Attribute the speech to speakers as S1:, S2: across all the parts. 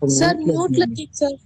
S1: Sir மியூட்ல கேக் sir.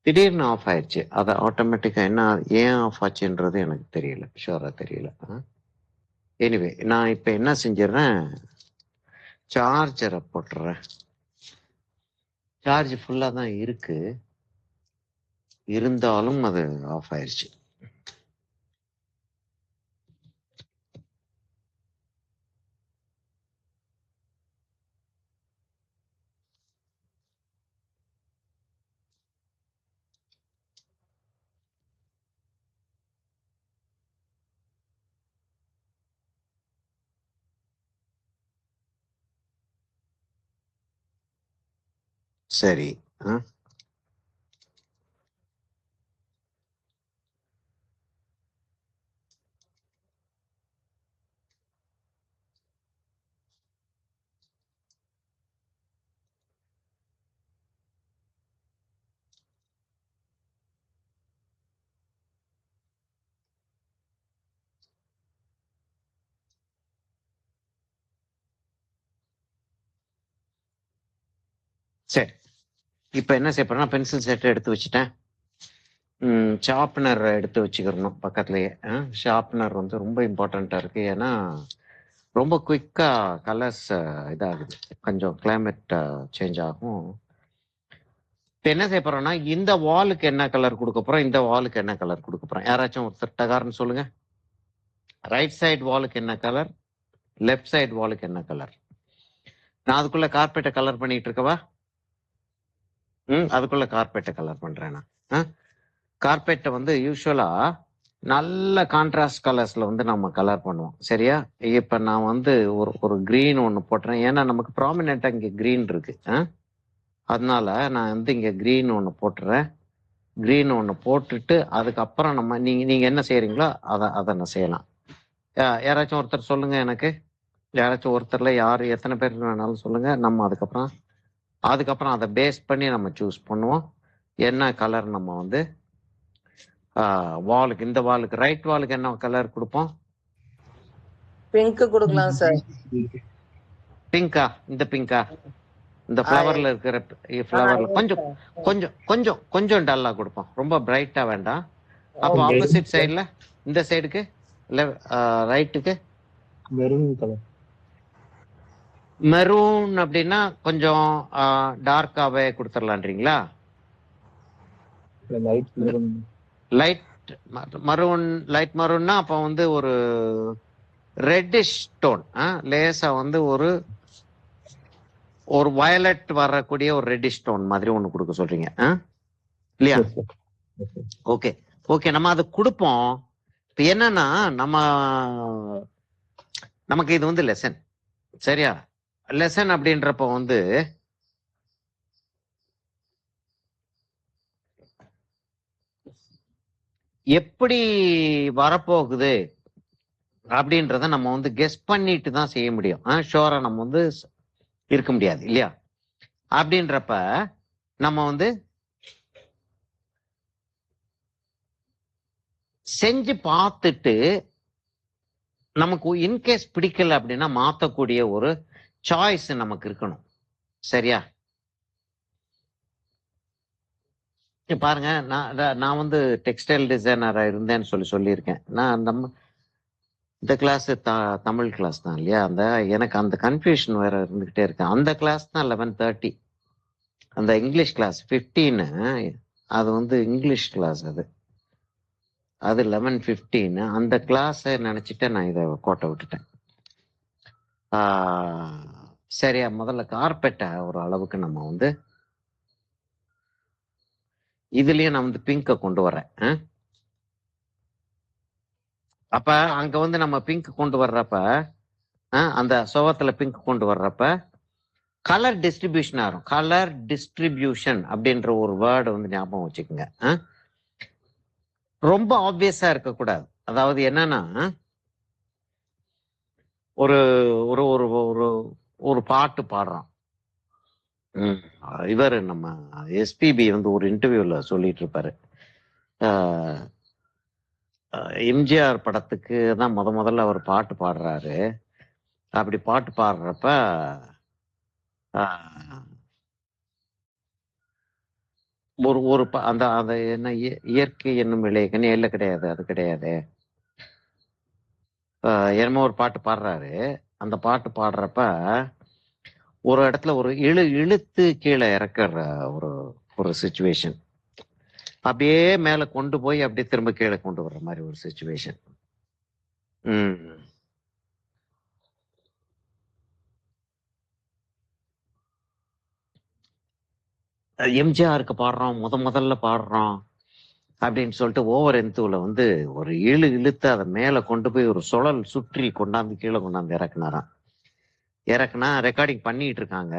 S2: திடீர்னு ஆஃப் ஆயிடுச்சு. அது ஆட்டோமேட்டிக்கா என்ன ஏன் ஆஃப் ஆச்சுன்றது எனக்கு தெரியல, ஷூரா தெரியல. எனிவே நான் இப்ப என்ன செஞ்சிடறேன், சார்ஜரை போட்டுறேன். சார்ஜ் ஃபுல்லா தான் இருக்கு, இருந்தாலும் அது ஆஃப் ஆயிடுச்சு. சரி. சரி, இப்ப என்ன செய்ய போறேன்னா, பென்சில் செட் எடுத்து வச்சுட்டேன். ஷார்ப்னர் எடுத்து வச்சுக்கிறணும் பக்கத்துலயே. ஷார்ப்னர் வந்து ரொம்ப இம்பார்ட்டண்ட்டா இருக்கு. ஏன்னா ரொம்ப குயிக்கா கலர்ஸ் இதாகுது, கொஞ்சம் கிளைமேட் சேஞ்ச் ஆகும். இப்ப என்ன செய்ய போறோம்னா, இந்த வாலுக்கு என்ன கலர் கொடுக்க போறோம், இந்த வாலுக்கு என்ன கலர் கொடுக்க போறோம், யாராச்சும் ஒருத்தர் டகார்னு சொல்லுங்க. ரைட் சைடு வாலுக்கு என்ன கலர், லெஃப்ட் சைடு வாலுக்கு என்ன கலர்? நான் அதுக்குள்ள கார்பெட்டை கலர் பண்ணிட்டு இருக்கவா? அதுக்குள்ள கார்பெட்டை கலர் பண்றேன் நான். கார்பெட்டை வந்து யூஸ்வலா நல்ல கான்ட்ராஸ்ட் கலர்ஸ்ல வந்து நம்ம கலர் பண்ணுவோம், சரியா? இப்ப நான் வந்து ஒரு கிரீன் ஒன்று போட்டுறேன். ஏன்னா நமக்கு ப்ராமினெண்டா இங்க கிரீன் இருக்கு. அதனால நான் வந்து இங்க கிரீன் ஒன்று போட்டுறேன். கிரீன் ஒன்று போட்டுட்டு அதுக்கப்புறம் நம்ம நீங்க என்ன செய்யறீங்களோ அதை நான் செய்யலாம். யாராச்சும் ஒருத்தர் சொல்லுங்க எனக்கு. யாராச்சும் ஒருத்தர்ல யார் எத்தனை பேர் வேணாலும் சொல்லுங்க. நம்ம அதுக்கப்புறம் அதை பேஸ் பண்ணி நம்ம சூஸ் பண்ணுவோம் என்ன கலர் நம்ம வந்து வாலுக்கு. இந்த வாலுக்கு ரைட் வாலுக்கு என்ன கலர் கொடுப்போம்?
S3: பிங்க் கொடுக்கலாம் சார்.
S2: பிங்கா? இந்த பிங்கா இந்த ஃப்ளவர்ல இருக்கிற ஃப்ளவர்ல கொஞ்சம் கொஞ்சம் கொஞ்சம் கொஞ்சம் டல்லா கொடுப்போம், ரொம்ப பிரைட்டா வேண்டாம். அப்போ ஆப்போசிட் சைடுல இந்த சைடுக்கு ரைட்டுக்கு மெரூன் அப்படின்னா கொஞ்சம் டார்க்காவே கொடுத்துடலான்றீங்களா? லைட் மரூன், லைட் மரூன்னா அப்போ வந்து ஒரு ரெட்டிஷ் டோன், லேசா வந்து ஒரு வயலட் வரக்கூடிய ஒரு ரெட்டிஷ் டோன் மாதிரி ஒன்று கொடுக்க சொல்றீங்க இல்லையா? ஓகே ஓகே, நம்ம அதை கொடுப்போம். இப்போ என்னன்னா நமக்கு இது வந்து லெசன், சரியா? லெசன் அப்படின்றப்ப வந்து எப்படி வரப்போகுது அப்படின்றத நம்ம வந்து கெஸ் பண்ணிட்டு தான் செய்ய முடியும். ஷோரா நம்ம வந்து இருக்க முடியாது இல்லையா? அப்படின்றப்ப நம்ம வந்து செஞ்சு பார்த்துட்டு நமக்கு இன்கேஸ் பிடிக்கல அப்படின்னா மாத்தக்கூடிய ஒரு சாய்ஸ் நமக்கு இருக்கணும், சரியா? பாருங்க, நான் வந்து டெக்ஸ்டைல் டிசைனரா இருந்தேன்னு சொல்லியிருக்கேன். நான் இந்த கிளாஸ் தமிழ் கிளாஸ் தான் இல்லையா? எனக்கு அந்த கன்ஃபியூஷன் வேற இருந்துகிட்டே இருக்கு. அந்த கிளாஸ் தான் 11:30. அந்த இங்கிலீஷ் கிளாஸ் 15 அது வந்து இங்கிலீஷ் கிளாஸ் அது 11:15. அந்த கிளாஸ் நினைச்சிட்டு நான் இதை கோட்டை விட்டுட்டேன். சரியா, முதல்ல கார்பெட்டை ஒரு அளவுக்கு நம்ம வந்து இதுலயும் நான் வந்து பிங்கை கொண்டு வரேன். அப்ப அங்க வந்து நம்ம பிங்க் கொண்டு வர்றப்ப அந்த சுவத்துல பிங்க் கொண்டு வர்றப்ப கலர் டிஸ்ட்ரிபியூஷன் ஆகும். கலர் டிஸ்ட்ரிபியூஷன் அப்படின்ற ஒரு வேர்டு வந்து ஞாபகம் வச்சுக்கோங்க. ரொம்ப ஆப்வியஸா இருக்கக்கூடாது. அதாவது என்னன்னா, ஒரு ஒரு ஒரு ஒரு ஒரு பாட்டு பாடுறோம். இவர் நம்ம எஸ்பிபி வந்து ஒரு இன்டர்வியூல சொல்லிட்டு இருப்பாரு. எம்ஜிஆர் படத்துக்கு தான் முதல்ல அவர் பாட்டு பாடுறாரு. அப்படி பாட்டு பாடுறப்ப ஒரு அந்த அந்த என்ன இயற்கை என்னும் விளையக்கன்னு இல்லை, கிடையாது, அது கிடையாது. என்னமோ ஒரு பாட்டு பாடுறாரு. அந்த பாட்டு பாடுறப்ப ஒரு இடத்துல ஒரு இழுத்து கீழே இறக்குற ஒரு ஒரு சுச்சுவேஷன், அப்படியே மேல கொண்டு போய் அப்படியே திரும்ப கீழே கொண்டு வர்ற மாதிரி ஒரு சுச்சுவேஷன். எம்ஜிஆருக்கு பாடுறோம், முதல்ல பாடுறோம் அப்படின்னு சொல்லிட்டு ஓவர் எந்தூல வந்து ஒரு இழுத்து அதை மேல கொண்டு போய் ஒரு சுழல் சுற்றி கொண்டாந்து கீழே கொண்டாந்து இறக்குனா ரெக்கார்டிங் பண்ணிட்டு இருக்காங்க.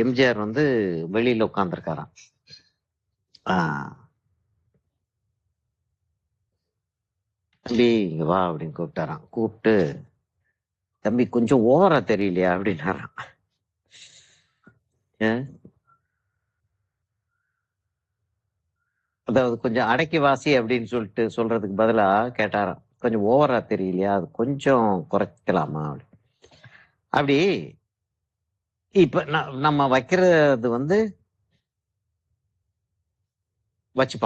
S2: எம்ஜிஆர் வந்து வெளியில உட்காந்துருக்காராம். தம்பி இங்க வா அப்படின்னு கூப்பிட்டாராம். கூப்பிட்டு, தம்பி கொஞ்சம் ஓவரா தெரியலையா அப்படின்னாராம். அதாவது கொஞ்சம் அடக்கி வாசி அப்படின்னு சொல்லிட்டு சொல்றதுக்கு பதிலா கேட்டாராம், கொஞ்சம் ஓவரா தெரியலையா, அது கொஞ்சம் குறைக்கலாமா அப்படி. இப்ப நம்ம வைக்கிறது வந்து வச்சு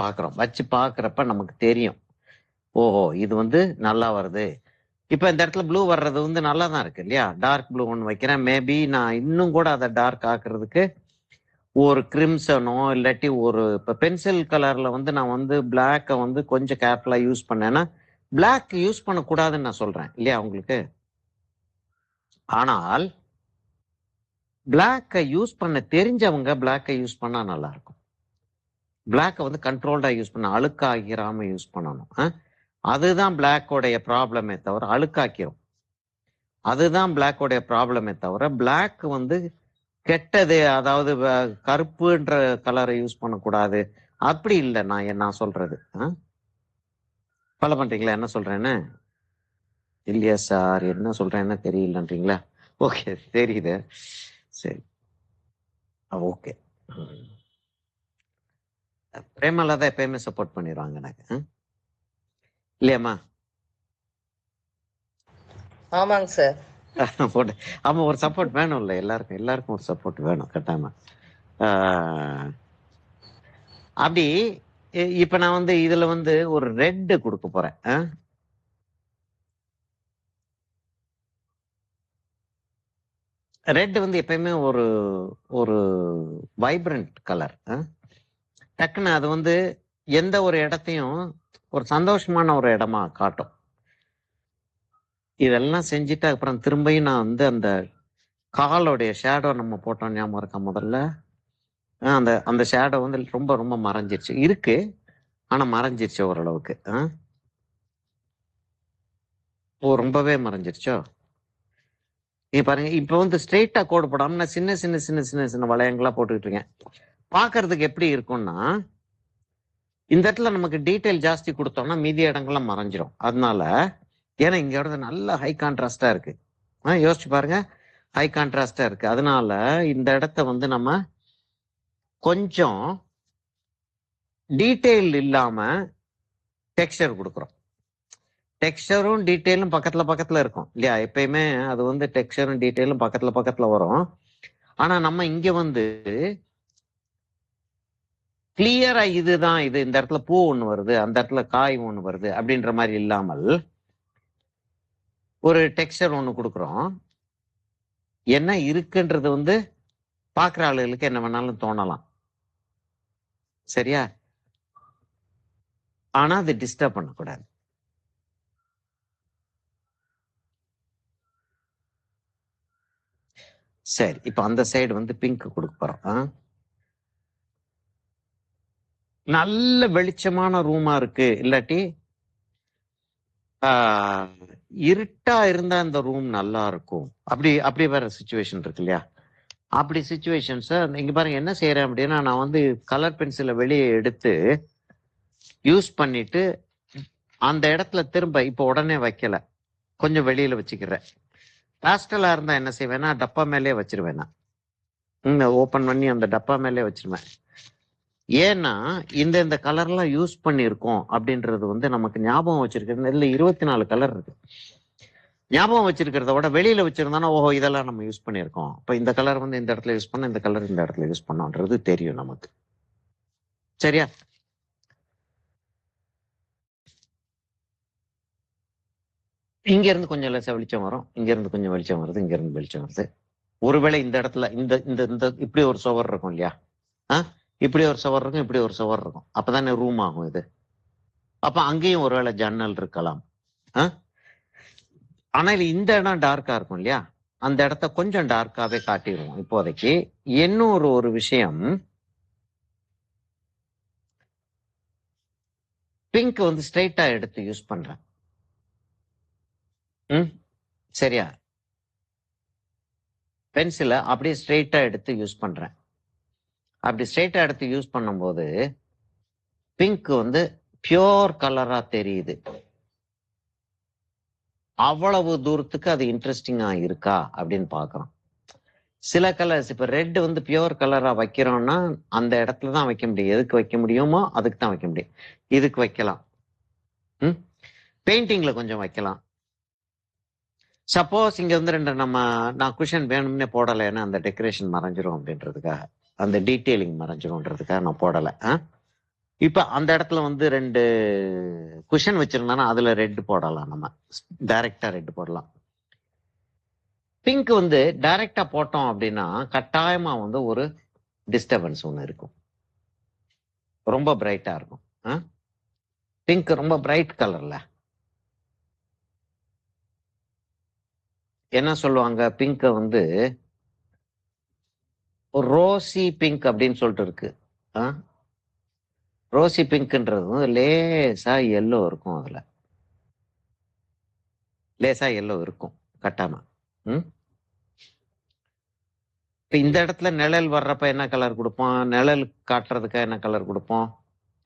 S2: பாக்குறப்ப நமக்கு தெரியும், ஓஹோ இது வந்து நல்லா வருது. இப்ப இந்த இடத்துல ப்ளூ வர்றது வந்து நல்லா தான் இருக்கு இல்லையா? டார்க் ப்ளூ ஒன்று வைக்கிறேன். மேபி நான் இன்னும் கூட அதை டார்க் ஆக்குறதுக்கு ஒரு கிரிம்சனோ இல்லாட்டி இப்ப பென்சில் கலர்ல வந்து நான் வந்து பிளாக்கை வந்து கொஞ்சம் கேர்ஃபுல்லா யூஸ் பண்ணேன்னா, பிளாக் யூஸ் பண்ணக்கூடாதுன்னு நான் சொல்றேன் இல்லையா உங்களுக்கு? ஆனால் பிளாக்கை யூஸ் பண்ண தெரிஞ்சவங்க பிளாக்கை யூஸ் பண்ணா நல்லா இருக்கும். பிளாக்கை வந்து கண்ட்ரோல்டா யூஸ் பண்ண, அழுக்காகிராம யூஸ் பண்ணணும். அதுதான் பிளாக்கோடைய ப்ராப்ளமே தவிர, அழுக்காக்கிறோம். அதுதான் பிளாக்கோடைய ப்ராப்ளமே தவிர, பிளாக் வந்து கெட்டது, அதாவது கருப்புன்ற கலரை யூஸ் பண்ணக்கூடாது அப்படி இல்லை. நான் சொல்றது ஃபாலோ பண்றீங்களா? என்ன சொல்றேன்னு இல்லையா சார்? என்ன சொல்றேன்னு தெரியலன்றீங்களா? ஓகே, தெரியுது. சரி, ஓகே. பிரேமலா தான் எப்பயுமே சப்போர்ட் பண்ணிடுவாங்க எனக்கு, இல்லையாம்மா?
S3: ஆமாங்க சார்.
S2: ஆமா, ஒரு சப்போர்ட் வேணும் இல்ல, எல்லாருக்கும் ஒரு சப்போர்ட் வேணும் கட்டாயமா. அப்படி இப்ப நான் வந்து இதுல வந்து ஒரு ரெட் கொடுக்க போறேன். ரெட் வந்து எப்பயுமே ஒரு ஒரு வைப்ரண்ட் கலர். டக்குன்னு அது வந்து எந்த ஒரு இடத்தையும் ஒரு சந்தோஷமான ஒரு இடமா காட்டும். இதெல்லாம் செஞ்சுட்டு அப்புறம் திரும்பியும் நான் வந்து அந்த காலோடைய ஷேடோ நம்ம போட்டோம், ஞாபகம் இருக்கா முதல்ல? அந்த அந்த ஷேடோ வந்து ரொம்ப ரொம்ப மறைஞ்சிருச்சு, இருக்கு ஆனா மறைஞ்சிருச்சு ஓரளவுக்கு. ரொம்பவே மறைஞ்சிருச்சோ? நீங்க பாருங்க, இப்ப வந்து ஸ்ட்ரெயிட்டா கோடு போடாம நான் சின்ன சின்ன சின்ன சின்ன சின்ன வளையங்களா போட்டுக்கிட்டு இருக்கேன். பாக்குறதுக்கு எப்படி இருக்கும்னா, இந்த இடத்துல நமக்கு டீட்டெயில் ஜாஸ்தி கொடுத்தோம்னா மீதி இடங்கள்லாம் மறைஞ்சிரும். அதனால ஏன்னா இங்க இடத்துல நல்ல ஹை கான்ட்ராஸ்டா இருக்கு. யோசிச்சு பாருங்க, ஹை கான்ட்ராஸ்டா இருக்கு. அதனால இந்த இடத்த வந்து நம்ம கொஞ்சம் டீட்டெயில் இல்லாம டெக்ஸ்டர் கொடுக்குறோம். டெக்ஸ்டரும் டீட்டெயிலும் பக்கத்துல பக்கத்துல இருக்கும் இல்லையா? எப்பயுமே அது வந்து டெக்ஸ்டரும் டீட்டெயிலும் பக்கத்துல பக்கத்துல வரும். ஆனா நம்ம இங்க வந்து கிளியரா இதுதான் இது, இந்த இடத்துல பூ ஒண்ணு வருது, அந்த இடத்துல காய் ஒண்ணு வருது அப்படின்ற மாதிரி இல்லாமல் ஒரு டெக்ஸ்டர் ஒண்ணு கொடுக்குறோம். என்ன இருக்குன்றது வந்து பாக்குற ஆளுகளுக்கு என்ன வேணாலும் தோணலாம், சரியா? ஆனா அது டிஸ்டர்ப் பண்ணக்கூடாது. சரி, இப்ப அந்த சைடு வந்து பிங்க் கொடுக்க போறோம். நல்ல வெளிச்சமான ரூமா இருக்கு, இல்லாட்டி இருட்டா இருந்தா இந்த ரூம் நல்லா இருக்கும், அப்படி வேற சுச்சுவேஷன் இருக்கு இல்லையா? அப்படி சுச்சுவேஷன்ஸை நீங்க பாருங்க என்ன செய்யறேன் அப்படின்னா, நான் வந்து கலர் பென்சிலை வெளியே எடுத்து யூஸ் பண்ணிட்டு அந்த இடத்துல திரும்ப இப்போ உடனே வைக்கல, கொஞ்சம் வெளியில வச்சுக்கிறேன். பேஸ்டலா இருந்தா என்ன செய்வேன்னா டப்பா மேலே வச்சிருவேன், நான் ஓப்பன் பண்ணி அந்த டப்பா மேலே வச்சிருவேன். ஏன்னா இந்த கலர்லாம் யூஸ் பண்ணியிருக்கோம் அப்படின்றது வந்து நமக்கு ஞாபகம் வச்சிருக்கிறது. இல்லை 24 கலர் இருக்கு, ஞாபகம் வச்சிருக்கிறத விட வெளியில வச்சிருந்தானா ஓஹோ இதெல்லாம் நம்ம யூஸ் பண்ணியிருக்கோம், இப்போ இந்த கலர் வந்து இந்த இடத்துல யூஸ் பண்ண, இந்த கலர் இந்த இடத்துல யூஸ் பண்ணோன்றது தெரியும் நமக்கு, சரியா? இங்க இருந்து கொஞ்சம் லேசா வெளிச்சம் வரும், இங்க இருந்து கொஞ்சம் வெளிச்சம் வருது, இங்க இருந்து வெளிச்சம் வருது. ஒருவேளை இந்த இடத்துல இந்த இந்த இந்த இப்படி ஒரு சுவர் இருக்கும் இல்லையா? இப்படி ஒரு சுவர் இருக்கும், இப்படி ஒரு சுவர் இருக்கும், அப்பதானே ரூம் ஆகும் இது. அப்ப அங்கேயும் ஒருவேளை ஜன்னல் இருக்கலாம். ஆனால் இந்த இடம் டார்க்கா இருக்கும் இல்லையா? அந்த இடத்த கொஞ்சம் டார்க்காவே காட்டிடுவோம் இப்போதைக்கு. இன்னொரு ஒரு விஷயம், பிங்க் வந்து ஸ்ட்ரைட்டா எடுத்து யூஸ் பண்றேன். சரியா? பென்சிலை அப்படியே ஸ்ட்ரெயிட்டா எடுத்து யூஸ் பண்றேன். அப்படி ஸ்ட்ரெயிட்டா எடுத்து யூஸ் பண்ணும்போது பிங்க் வந்து பியோர் கலரா தெரியுது. அவ்வளவு தூரத்துக்கு அது இன்ட்ரெஸ்டிங்கா இருக்கா அப்படின்னு பாக்குறோம். சில கலர்ஸ் இப்ப ரெட் வந்து பியோர் கலரா வைக்கிறோம்னா அந்த இடத்துல தான் வைக்க முடியும், எதுக்கு வைக்க முடியுமோ அதுக்கு தான் வைக்க முடியும். இதுக்கு வைக்கலாம், பெயிண்டிங்ல கொஞ்சம் வைக்கலாம். சப்போஸ் இங்க வந்து நான் குஷன் வேணும்னே போடலைன்னா அந்த டெக்கரேஷன் மறைஞ்சிரும் அப்படின்றதுக்காக, அந்த டீட்டெயிலிங் மறைஞ்சிரும்ன்றதுக்காக நான் போடலை. இப்ப அந்த இடத்துல வந்து 2 குஷன் வச்சிருந்தோம்னா அதுல ரெட் போடலாம், நம்ம டைரக்டா ரெட் போடலாம். பிங்க் வந்து டைரக்டா போட்டோம் அப்படின்னா கட்டாயமா வந்து ஒரு டிஸ்டர்பன்ஸ் ஒண்ணு இருக்கும், ரொம்ப பிரைட்டா இருக்கும். பிங்க் ரொம்ப பிரைட் கலர்ல என்ன சொல்லுவாங்க, பிங்க் வந்து ரோசி பிங்க் அப்படின்னு சொல்லிட்டு இருக்கு. ரோசி பிங்க்ன்றது வந்து லேசா எல்லோ இருக்கும், அதுல லேசா எல்லோ இருக்கும் கட்டாம. இப்ப இந்த இடத்துல நிழல் வர்றப்ப என்ன கலர் கொடுப்போம், நிழல் காட்டுறதுக்காக என்ன கலர் கொடுப்போம்,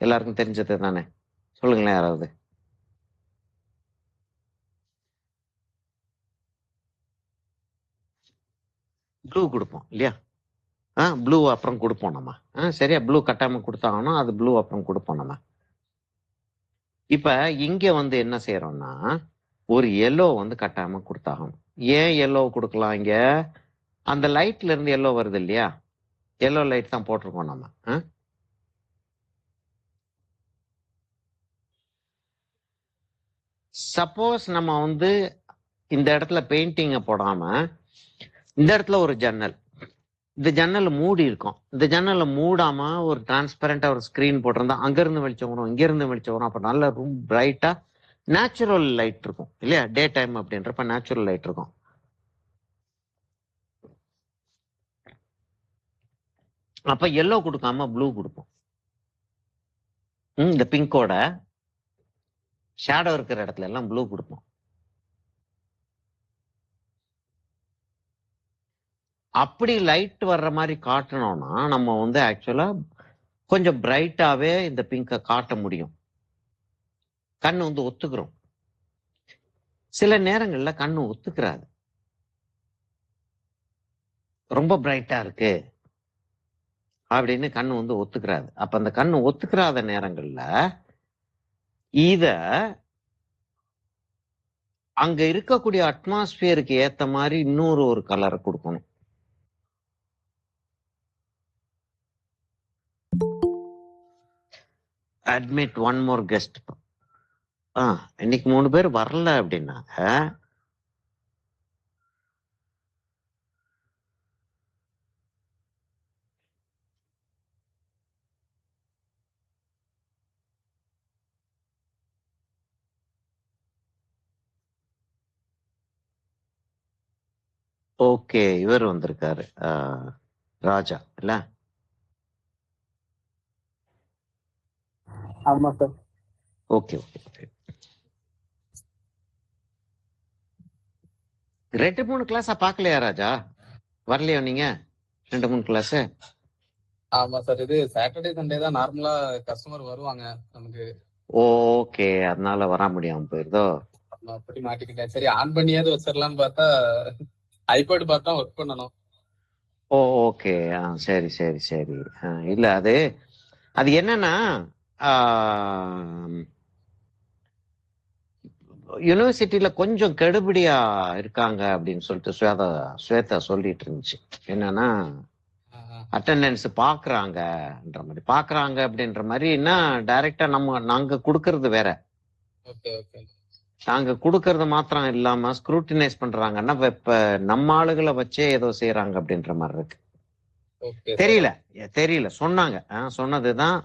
S2: எல்லாருக்கும் தெரிஞ்சது தானே, சொல்லுங்களேன் யாராவது. ப்ளூ கொடுப்போம் இல்லையா? ப்ளூ அப்புறம் கொடுப்போம் நம்ம. சரியா, ப்ளூ கட்டாம கொடுத்தாங்கன்னா அது ப்ளூ அப்புறம் கொடுப்போம் நம்ம. இப்ப இங்க வந்து என்ன செய்யறோம்னா ஒரு எல்லோ வந்து கட்டாம கொடுத்தாகணும். ஏன் எல்லோ கொடுக்கலாம், இங்க அந்த லைட்ல இருந்து எல்லோ வருது இல்லையா, எல்லோ லைட் தான் போட்டிருக்கோம் நம்ம. சப்போஸ் நம்ம வந்து இந்த இடத்துல பெயிண்டிங்க போடாம இந்த இடத்துல ஒரு ஜன்னல், இந்த ஜன்னல் மூடி இருக்கும், இந்த ஜன்னலை மூடாம ஒரு டிரான்ஸ்பரண்டா ஒரு ஸ்கிரீன் போட்டிருந்தா அங்க இருந்து வெளிச்சம் வரும், இங்க இருந்து வெளிச்சம் வரும். அப்ப நல்ல ரூம் பிரைட்டா நேச்சுரல் லைட் இருக்கும் இல்லையா? டே டைம் அப்படின்றப்ப நேச்சுரல் லைட் இருக்கும். அப்ப எல்லோ கொடுக்காம ப்ளூ கொடுப்போம். இந்த பிங்கோட ஷேடோ இருக்கிற இடத்துல எல்லாம் ப்ளூ கொடுப்போம். அப்படி லைட் வர்ற மாதிரி காட்டணும்னா நம்ம வந்து ஆக்சுவலா கொஞ்சம் பிரைட்டாவே இந்த பிங்கை காட்ட முடியும், கண்ணு வந்து ஒத்துக்கிறோம். சில நேரங்கள்ல கண்ணு ஒத்துக்கிறாது, ரொம்ப பிரைட்டா இருக்கு அப்படின்னு கண்ணு வந்து ஒத்துக்கிறாது. அப்ப அந்த கண்ணு ஒத்துக்கிறாத நேரங்கள்ல இத அங்க இருக்கக்கூடிய அட்மாஸ்பியருக்கு ஏத்த மாதிரி இன்னொரு ஒரு கலரை கொடுக்கணும். Admit one more guest. இன்னைக்கு 3 பேர் வரல அப்படின்னாங்க. ஓகே, இவர் வந்திருக்காரு, ராஜா இல்ல?
S1: ஆமா சார்.
S2: Okay okay okay. 2-3 கிளாஸா பார்க்கலையா ராஜா? வரலையோ நீங்க 2-3 கிளாஸ்?
S1: ஆமா சார். இது சாட்டர்டே சண்டே தான் நார்மலா கஸ்டமர் வருவாங்க நமக்கு.
S2: ஓகே, அதனால வர முடியாம போயிருதோ.
S1: அப்படி மாட்டிக்கிட்டேன். சரி ஆன் பண்ணியாவது வச்சிடலாம்னு பார்த்தா ஐபேட் பார்த்தா ஒர்க் பண்ணணும்.
S2: ஓகே, சரி சரி சரி. இல்ல அது அது என்னன்னா யூனிவர்சிட்டியில கொஞ்சம் கெடுபிடியா இருக்காங்க அப்படின்னு சொல்லிட்டு ஸ்வேதா சொல்லிட்டு இருந்துச்சு. என்னன்னா அட்டெண்டன்ஸ் பாக்குறாங்கன்ற மாதிரி பாக்குறாங்க அப்படின்ற மாதிரி. என்ன டைரக்டா நாங்க கொடுக்கறது வேற. நாங்க கொடுக்கறது மாத்திரம் இல்லாம ஸ்க்ரூட்டினைஸ் பண்றாங்கன்னா இப்ப நம்ம ஆளுகளை வச்சே ஏதோ செய்யறாங்க அப்படின்ற மாதிரி இருக்கு. தெரியல சொன்னாங்க. சொன்னதுதான்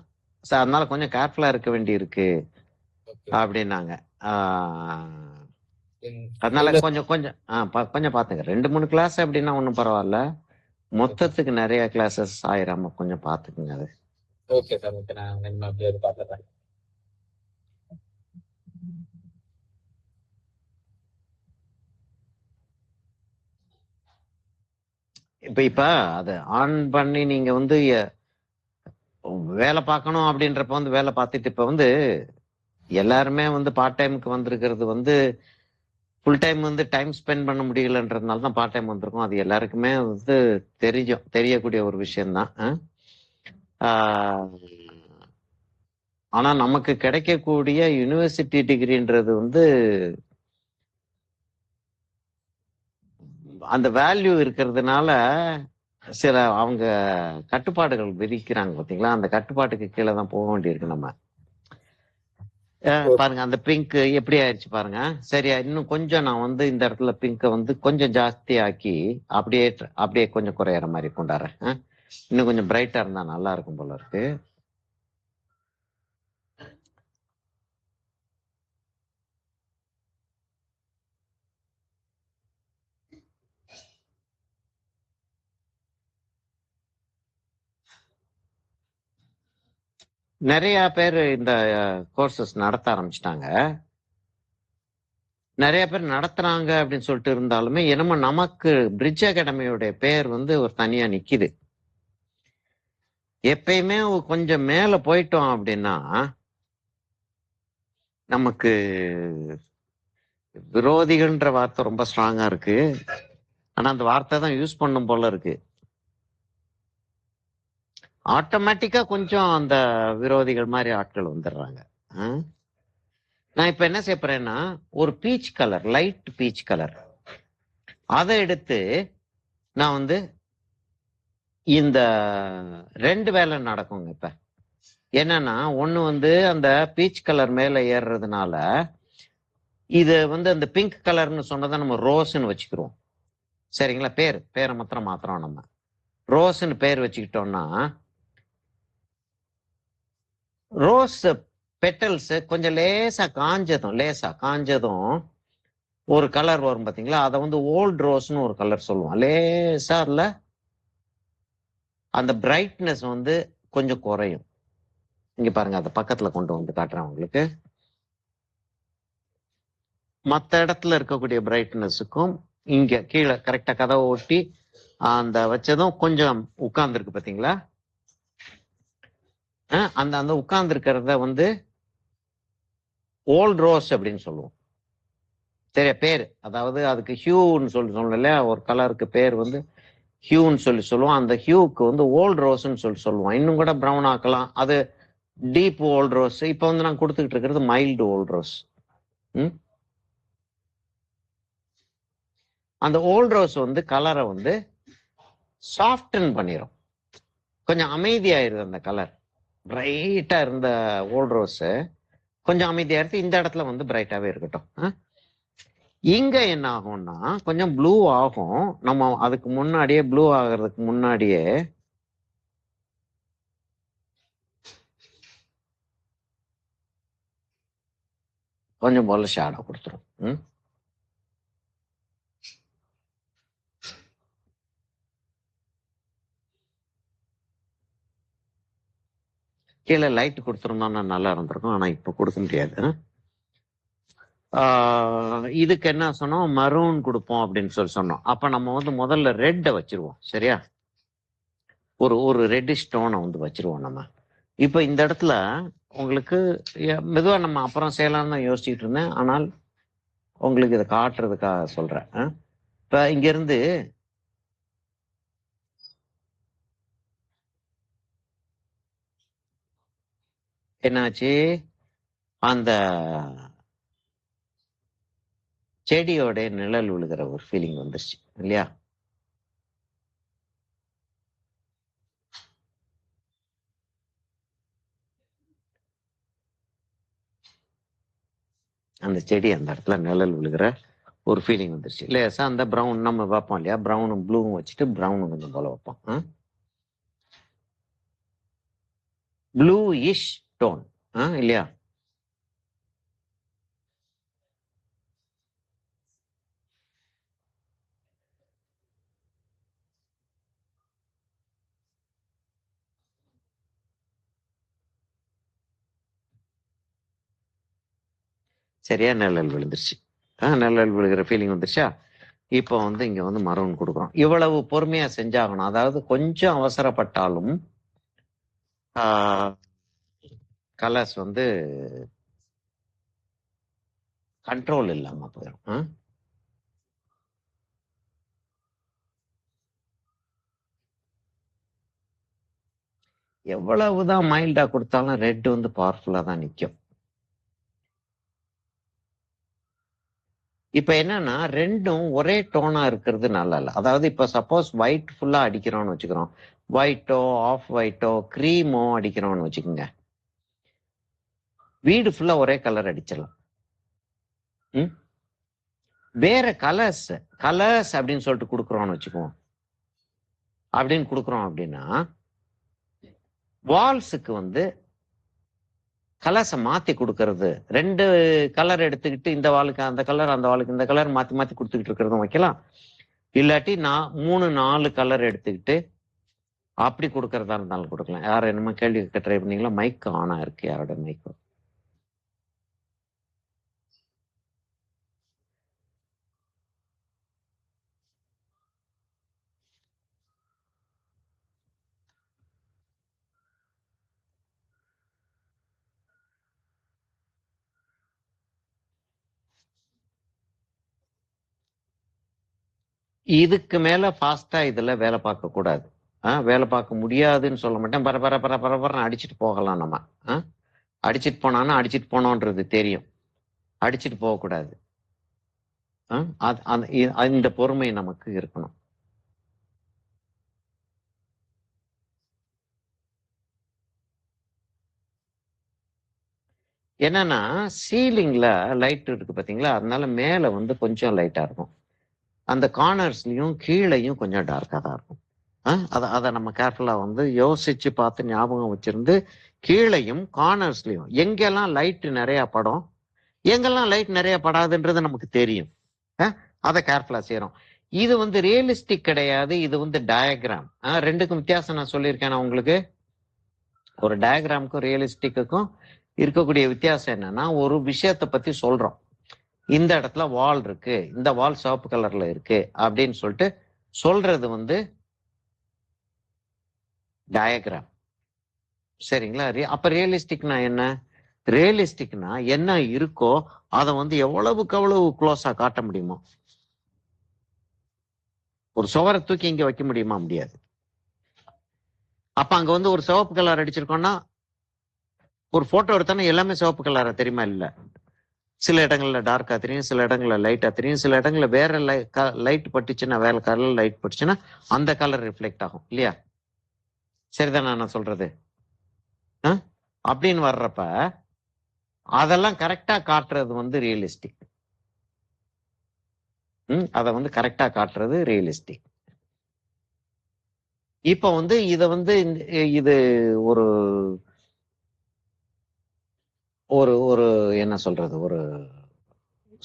S2: சார், அதனால கொஞ்சம் கேர்ஃபுல்லா இருக்க வேண்டி இருக்கு அப்படின்னாங்க. அதனால கொஞ்சம் கொஞ்சம் கொஞ்சம் பாத்துங்க. 2-3 கிளாஸ் அப்படின்னா ஒன்றும் பரவாயில்ல. மொத்தத்துக்கு நிறைய கிளாஸஸ் ஆயிராம கொஞ்சம் பாத்துக்குங்க அது.
S1: Okay sir. ஓகே, நான் அப்படியே பாத்துறேன்.
S2: இப்ப அதை ஆன் பண்ணி நீங்க வந்து வேலை பார்க்கணும் அப்படின்றப்ப வந்து வேலை பார்த்துட்டு இப்ப வந்து எல்லாருமே வந்து பார்ட் டைமுக்கு வந்திருக்கிறது வந்து ஃபுல் டைம் வந்து டைம் ஸ்பெண்ட் பண்ண முடியலன்றதுனால தான் பார்ட் டைம் வந்திருக்கும். அது எல்லாருக்குமே வந்து தெரியக்கூடிய ஒரு விஷயம்தான். ஆனா நமக்கு கிடைக்கக்கூடிய யூனிவர்சிட்டி டிகிரின்றது வந்து அந்த வேல்யூ இருக்கிறதுனால சில அவங்க கட்டுப்பாடுகள் விதிக்கிறாங்க பாத்தீங்களா? அந்த கட்டுப்பாட்டுக்கு கீழே தான் போக வேண்டியிருக்கு நம்ம. பாருங்க அந்த பிங்க் எப்படி ஆயிடுச்சு பாருங்க. சரியா, இன்னும் கொஞ்சம் நான் வந்து இந்த இடத்துல பிங்கை வந்து கொஞ்சம் ஜாஸ்தி ஆக்கி அப்படியே கொஞ்சம் குறையிற மாதிரி கொண்டாடுறேன். இன்னும் கொஞ்சம் பிரைட்டா இருந்தா நல்லா இருக்கும் போல இருக்கு. நிறைய பேர் இந்த கோர்சஸ் நடத்த ஆரம்பிச்சிட்டாங்க. நிறைய பேர் நடத்துறாங்க அப்படின்னு சொல்லிட்டு இருந்தாலுமே என்னமோ நமக்கு பிரிட்ஜ் அகாடமியோடைய பேர் வந்து ஒரு தனியா நிக்குது. எப்பயுமே கொஞ்சம் மேல போயிட்டோம் அப்படின்னா நமக்கு விரோதிகள்ன்ற வார்த்தை ரொம்ப ஸ்ட்ராங்கா இருக்கு. ஆனா அந்த வார்த்தை தான் யூஸ் பண்ணும் போல இருக்கு. ஆட்டோமேட்டிக்கா கொஞ்சம் அந்த விரோதிகள் மாதிரி ஆட்கள் வந்துடுறாங்க. நான் இப்ப என்ன செய்யறேன்னா ஒரு peach colour, light peach colour, அதை எடுத்து நான் வந்து இந்த 2 வேலை நடக்குங்க. இப்ப என்னன்னா ஒண்ணு வந்து அந்த பீச் கலர் மேல ஏறுறதுனால இது வந்து அந்த பிங்க் கலர்னு சொன்னதை நம்ம ரோஸ்ன்னு வச்சுக்கிறோம். சரிங்களா? பேரை மாத்திரம் நம்ம ரோஸ்ன்னு பேர் வச்சுக்கிட்டோம்னா ரோஸ் பெட்டல்ஸ் கொஞ்சம் லேசா காஞ்சதும் ஒரு கலர் வரும் பாத்தீங்களா? அதை வந்து ஓல்ட் ரோஸ்னு ஒரு கலர் சொல்லுவோம். லேசா இல்ல அந்த பிரைட்னஸ் வந்து கொஞ்சம் குறையும். இங்க பாருங்க, அதை பக்கத்துல கொண்டு வந்து காட்டுறேன் உங்களுக்கு. மற்ற இடத்துல இருக்கக்கூடிய பிரைட்னஸுக்கும் இங்க கீழே கரெக்டா கதவை ஒட்டி அந்த வச்சதும் கொஞ்சம் உட்கார்ந்துருக்கு பாத்தீங்களா? அந்த உட்கார்ந்து இருக்கிறத வந்து ஓல்ட் ரோஸ் அப்படின்னு சொல்லுவோம். சரியா? பேர், அதாவது அதுக்கு ஹியூன்னு சொல்லல, ஒரு கலருக்கு பேர் வந்து ஹியூன்னு சொல்லுவோம். அந்த ஹியூக்கு வந்து ஓல்ட் ரோஸ்ன்னு சொல்லுவோம். இன்னும் கூட ப்ரௌன் ஆக்கலாம். அது டீப் ஓல்ட் ரோஸ். இப்ப வந்து நான் கொடுத்துக்கிட்டு இருக்கிறது மைல்டு ஓல்ட் ரோஸ். அந்த ஓல்ட் ரோஸ் வந்து கலரை வந்து சாஃப்டன் பண்ணிடும், கொஞ்சம் அமைதியாயிருது அந்த கலர். பிரைட்டா இருந்த ஓல்ட் ரோஸ் கொஞ்சம் அமைதியா இருக்கு, இந்த இடத்துல வந்து பிரைட்டாவே இருக்கட்டும். இங்க என்ன ஆகும்னா கொஞ்சம் ப்ளூ ஆகும். நம்ம அதுக்கு முன்னாடியே ப்ளூ ஆகிறதுக்கு முன்னாடியே கொஞ்சம் போல ஷேடோ கொடுத்துரும். கீழே லைட் கொடுத்துருந்தோம்னா நல்லா இருந்திருக்கும், ஆனா இப்ப கொடுக்க முடியாது. இதுக்கு என்ன சொன்னோம், மரூன் கொடுப்போம் அப்படின்னு சொன்னோம். அப்ப நம்ம வந்து முதல்ல ரெட்டை வச்சிருவோம், சரியா? ஒரு ரெட் ஸ்டோனை வந்து வச்சிருவோம் நம்ம. இப்ப இந்த இடத்துல உங்களுக்கு மெதுவா நம்ம அப்புறம் செய்யலாம்னு தான் யோசிச்சுட்டு இருந்தேன், ஆனால் உங்களுக்கு இதை காட்டுறதுக்காக சொல்றேன். இப்ப இங்க இருந்து என்னாச்சு, அந்த செடியோட நிழல் விழுகிற ஒரு ஃபீலிங் வந்துருச்சு இல்லையா? அந்த செடி அந்த இடத்துல நிழல் விழுகிற ஒரு ஃபீலிங் வந்துருச்சு லேசா. அந்த ப்ரௌன் நம்ம வைப்போம் இல்லையா, ப்ரௌனும் ப்ளூவும் வச்சுட்டு ப்ரௌனும் கொஞ்சம் போல வைப்போம். ப்ளூ இஷ் டோன் இல்லையா? சரியா, நிழல் விழுந்துருச்சு. நிழல் விழுகிற ஃபீலிங் வந்துருச்சா? இப்போ வந்து இங்க வந்து மரூன் கொடுக்குறோம். இவ்வளவு பொறுமையா செஞ்சாகணும். அதாவது கொஞ்சம் அவசரப்பட்டாலும் கலர்ஸ் வந்து கண்ட்ரோல் இல்லாம போயிடும். எவ்வளவுதான் மைல்டா கொடுத்தாலும் ரெட் வந்து பவர்ஃபுல்லா தான் நிற்கும். இப்ப என்னன்னா ரெண்டும் ஒரே டோனா இருக்கிறது நல்லா இல்லை. அதாவது இப்ப சப்போஸ் ஒயிட் ஃபுல்லா அடிக்கிறோம்னு வச்சுக்கிறோம், ஒயிட்டோ ஆஃப் ஒயிட்டோ கிரீமோ அடிக்கிறோம்னு வச்சுக்கோங்க, வீடு ஃபுல்லா ஒரே கலர் அடிச்சிடலாம். வேற கலர்ஸ் அப்படின்னு சொல்லிட்டு கொடுக்குறோம்னு வச்சுக்குவோம், அப்படின்னு கொடுக்குறோம் அப்படின்னா வால்ஸுக்கு வந்து கலர்ஸை மாத்தி கொடுக்கறது, ரெண்டு கலர் எடுத்துக்கிட்டு இந்த வாளுக்கு அந்த கலர், அந்த வாளுக்கு இந்த கலர் மாத்தி மாத்தி கொடுத்துக்கிட்டு இருக்கிறதும் வைக்கலாம். இல்லாட்டி நான் 3-4 கலர் எடுத்துக்கிட்டு அப்படி கொடுக்கறதா இருந்தாலும் கொடுக்கலாம். யாரும் என்னமோ கேள்வி கேட்க ட்ரை பண்ணீங்களா? மைக் ஆனா இருக்கு, யாரோட மைக்? இதுக்கு மேல ஃபாஸ்டா இதுல வேலை பார்க்க கூடாது. வேலை பார்க்க முடியாதுன்னு சொல்ல மாட்டேன். பரபரன்னு அடிச்சுட்டு போகலாம் நம்ம. அடிச்சுட்டு போனான்னா அடிச்சுட்டு போனோன்றது தெரியும், அடிச்சுட்டு போகக்கூடாது. இந்த பொறுமை நமக்கு இருக்கணும். என்னன்னா சீலிங்ல லைட் இருக்கு பாத்தீங்களா, அதனால மேல வந்து கொஞ்சம் லைட்டா இருக்கும், அந்த கார்னர்ஸ்லயும் கீழையும் கொஞ்சம் டார்க்கா தான் இருக்கும். அதை நம்ம கேர்ஃபுல்லா வந்து யோசிச்சு பார்த்து ஞாபகம் வச்சிருந்து கீழையும் கார்னர்ஸ்லயும் எங்கெல்லாம் லைட் நிறைய படம், எங்கெல்லாம் லைட் நிறைய படாதுன்றது நமக்கு தெரியும். அதை கேர்ஃபுல்லா செய்யறோம். இது வந்து ரியலிஸ்டிக் கிடையாது, இது வந்து டயக்ராம். ரெண்டுக்கும் வித்தியாசம் நான் சொல்லியிருக்கேன் உங்களுக்கு. ஒரு டயக்ராமுக்கும் ரியலிஸ்டிக்குக்கும் இருக்கக்கூடிய வித்தியாசம் என்னன்னா, ஒரு விஷயத்தை பத்தி சொல்றோம், இந்த இடத்துல வால் இருக்கு, இந்த வால் சிவப்பு கலர்ல இருக்கு அப்படின்னு சொல்லிட்டு சொல்றது வந்து டயக்ராம், சரிங்களா? அப்ப ரியலிஸ்டிக்னா என்ன? ரியலிஸ்டிக்னா என்ன இருக்கோ அதை வந்து எவ்வளவுக்கு எவ்வளவு க்ளோஸா காட்ட முடியுமோ. ஒரு சுவரை தூக்கி இங்க வைக்க முடியுமா? முடியாது. அப்ப அங்க வந்து ஒரு சிவப்பு கலர் அடிச்சிருக்கோம்னா ஒரு போட்டோ எடுத்தோன்னா எல்லாமே சிவப்பு கலரா தெரியுமா? இல்ல, சில இடங்கள்ல டார்க்கா தெரியும், சில இடங்கள்ல லைட்டா தெரியும், சில இடங்கள்ல வேற லைட் பட்டுச்சுன்னா, வேற கலர் லைட் பட்டுச்சுன்னா அந்த கலர் ரிஃப்ளெக்ட் ஆகும் இல்லையா? சரிதானா நான் சொல்றது? அப்படின்னு வர்றப்ப அதெல்லாம் கரெக்டா காட்டுறது வந்து ரியலிஸ்டிக். அதை வந்து கரெக்டா காட்டுறது ரியலிஸ்டிக். இப்ப வந்து இத வந்து இது ஒரு ஒரு ஒரு என்ன சொல்றது, ஒரு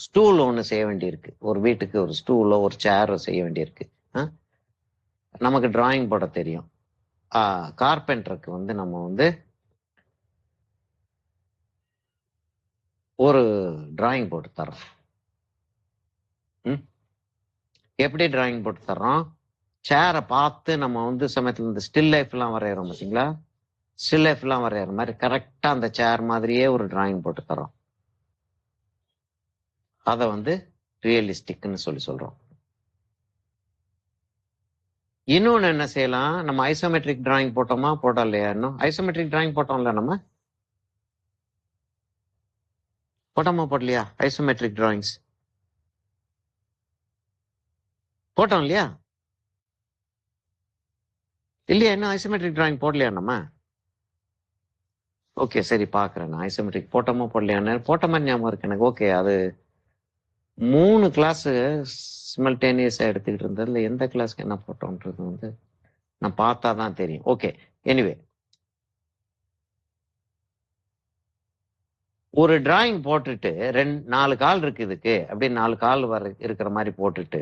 S2: ஸ்டூல் ஒண்ணு செய்ய வேண்டியிருக்கு. ஒரு வீட்டுக்கு ஒரு ஸ்டூலோ ஒரு சேரோ செய்ய வேண்டியிருக்கு. நமக்கு டிராயிங் போட தெரியும். கார்பெண்டருக்கு வந்து நம்ம வந்து ஒரு டிராயிங் போட்டு தரோம். எப்படி டிராயிங் போட்டு தர்றோம்? சேரை பார்த்து நம்ம வந்து சமயத்துல இந்த ஸ்டில் லைஃப் எல்லாம் வரைகிறோம் பார்த்தீங்களா? ஸ்டில் லைஃப் எல்லாம் வரைகிற மாதிரி கரெக்டா அந்த சேர் மாதிரியே ஒரு டிராயிங் போட்டு தரோம். அதை வந்து ரியலிஸ்டிக்னு சொல்றோம். இன்னொன்னு என்ன செய்யலாம்? நம்ம ஐசோமெட்ரிக் டிராயிங் போட்டோமா போட்டோம் இல்லையா? இன்னும் ஐசோமெட்ரிக் டிராயிங் போட்டோம்ல, நம்ம போட்டோமா போடலையா? ஐசோமெட்ரிக் டிராயிங்ஸ் போட்டோம் இல்லையா? இல்லையா? இன்னும் ஐசோமெட்ரிக் டிராயிங் போடலையா நம்ம? ஓகே, சரி, பாக்குறேன். நான் ஐசோமெட்ரிக் போட்டோமா போடலையான்னு போட்ட மாதிரி ஞாபகம் இருக்கு எனக்கு. ஓகே, அது 3 கிளாஸ் சிமல்டேனியஸா எடுத்துக்கிட்டு இருந்ததுல எந்த கிளாஸ்க்கு என்ன போட்டோன்றது வந்து நான் பார்த்தா தான் தெரியும். ஓகே, எனிவே, ஒரு டிராயிங் போட்டுட்டு 4 கால் இருக்கு இதுக்கு அப்படின்னு 4 கால் இருக்கிற மாதிரி போட்டுட்டு,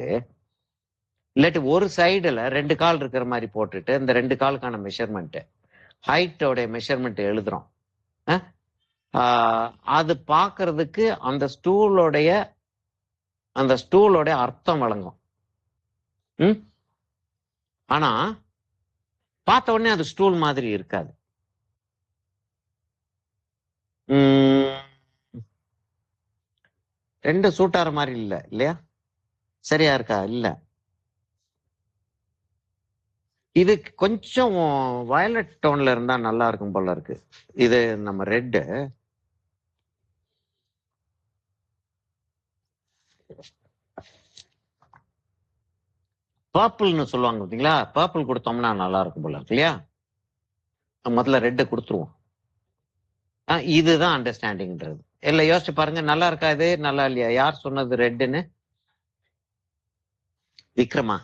S2: இல்லாட்டி ஒரு சைடுல 2 கால் இருக்கிற மாதிரி போட்டுட்டு இந்த 2 காலுக்கான மெஷர்மெண்ட், ஹைட்டோட மெஷர்மெண்ட் எழுதுறோம். அது பார்க்கறதுக்கு அந்த ஸ்டூலோட அர்த்தம் வழங்கும். ஆனா பார்த்த உடனே அது ஸ்டூல் மாதிரி இருக்காது. ரெண்டு சூட்டார மாதிரி இல்ல இல்லையா? சரியா இருக்கா? இல்ல, இது கொஞ்சம் வயலட் டோன்ல இருந்தா நல்லா இருக்கும் போல இருக்கு. இது நம்ம ரெட்டு, பர்பிள்னு சொல்லுவாங்க பார்த்தீங்களா? பர்பிள் கொடுத்தோம்னா நல்லா இருக்கும் போல இருக்கு இல்லையா? முதல்ல ரெட்டு கொடுத்துருவோம். இதுதான் அண்டர்ஸ்டாண்டிங்ன்றது. இல்ல, யோசிச்சு பாருங்க, நல்லா இருக்கா? இது நல்லா இல்லையா? யார் சொன்னது ரெட்டுன்னு? விக்ரமா?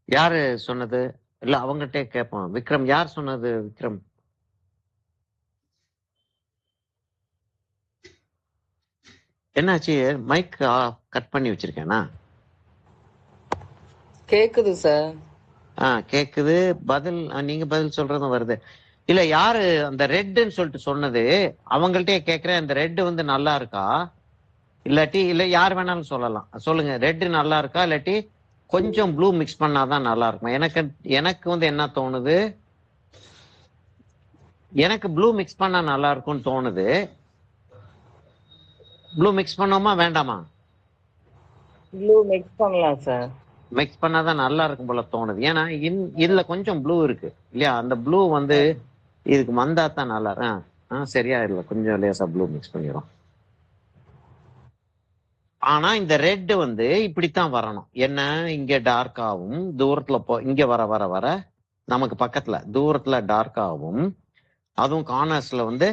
S2: யாரு சொன்னது? இல்ல, அவங்ககிட்ட கேட்போம். விக்ரம், யார் சொன்னது? விக்ரம், என்னாச்சு? மைக் கட் பண்ணி வச்சிருக்கேனா?
S3: கேக்குது சார்.
S2: கேக்குது. பதில் நீங்க பதில் சொல்றதும் வருது. இல்ல, யாரு அந்த ரெட்டுன்னு சொல்லிட்டு சொன்னது? அவங்கள்ட்டயே கேக்குறேன். அந்த ரெட்டு வந்து நல்லா இருக்கா? இல்லாட்டி இல்ல, யார் வேணாலும் சொல்லலாம். சொல்லுங்க, ரெட்டு நல்லா இருக்கா இல்லாட்டி கொஞ்சம் ப்ளூ மிக்ஸ் பண்ணாதான் நல்லா இருக்கும்? எனக்கு வந்து என்ன தோணுது, எனக்கு ப்ளூ மிக்ஸ் பண்ணா நல்லா இருக்கும்னு தோணுது. ப்ளூ மிக்ஸ் பண்ணோமா வேண்டாமா?
S3: ப்ளூ மிக்ஸ் பண்ணலாம் சார்.
S2: மிக்ஸ் பண்ணாதான் நல்லா இருக்கும் போல தோணுது. ஏன்னா இதுல கொஞ்சம் ப்ளூ இருக்கு இல்லையா? அந்த ப்ளூ வந்து இதுக்கு வந்தா தான் நல்லா. சரியா? இல்ல, கொஞ்சம் லேசா ப்ளூ மிக்ஸ் பண்ணிடும். ஆனா இந்த ரெட் வந்து இப்படித்தான் வரணும். என்ன, இங்க டார்க்காவும் தூரத்துல இங்க வர வர வர நமக்கு பக்கத்துல தூரத்துல டார்க்காவும், அதுவும் கார்னர்ஸ்ல வந்து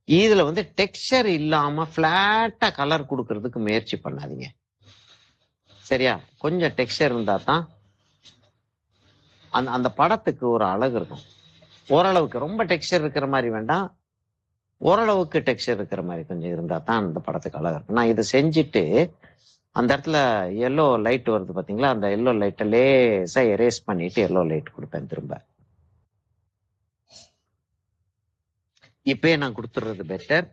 S2: இதுல வந்து டெக்ஸ்சர் இல்லாம பிளாட்டா கலர் கொடுக்கறதுக்கு முயற்சி பண்ணாதீங்க. சரியா? கொஞ்சம் டெக்ஸ்சர் இருந்தா தான் அந்த படத்துக்கு ஒரு அழகு இருக்கும். ஓரளவுக்கு ரொம்ப டெக்ஸ்சர் இருக்கிற மாதிரி வேண்டாம், ஓரளவுக்கு டெக்ஸ்சர் இருக்கிற மாதிரி கொஞ்சம் இருந்தா தான் அந்த படத்துக்கு அழகா இருக்கும். நான் இதை செஞ்சுட்டு அந்த இடத்துல எல்லோ லைட் வருது பாத்தீங்களா? அந்த எல்லோ லைட்டை லேசா எரேஸ் பண்ணிட்டு எல்லோ லைட் கொடுப்பேன் திரும்ப. இப்பயே நான் கொடுத்துடுறது பெட்டர்.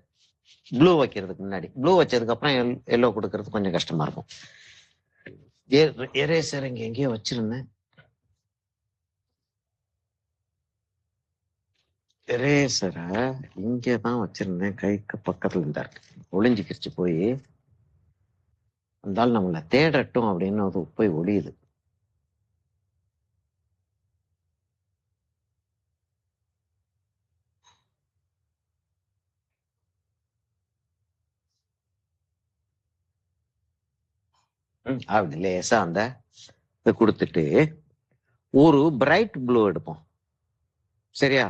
S2: ப்ளூ வைக்கிறதுக்கு முன்னாடி, ப்ளூ வச்சதுக்கு அப்புறம் எல்லோ கொடுக்கறது கொஞ்சம் கஷ்டமா இருக்கும். எரேசர் இங்க எங்கேயோ வச்சிருந்தேன். எரேசரை இங்கதான் வச்சிருந்தேன், கைக்கு பக்கத்துல இருந்தா இருக்கு. ஒளிஞ்சுக்கிருச்சு போய். இருந்தாலும் நம்மளை தேடட்டும் அப்படின்னு அது போய் ஒளியுது. அப்படி லேசா அந்த இதை கொடுத்துட்டு ஒரு பிரைட் ப்ளூ எடுப்போம். சரியா?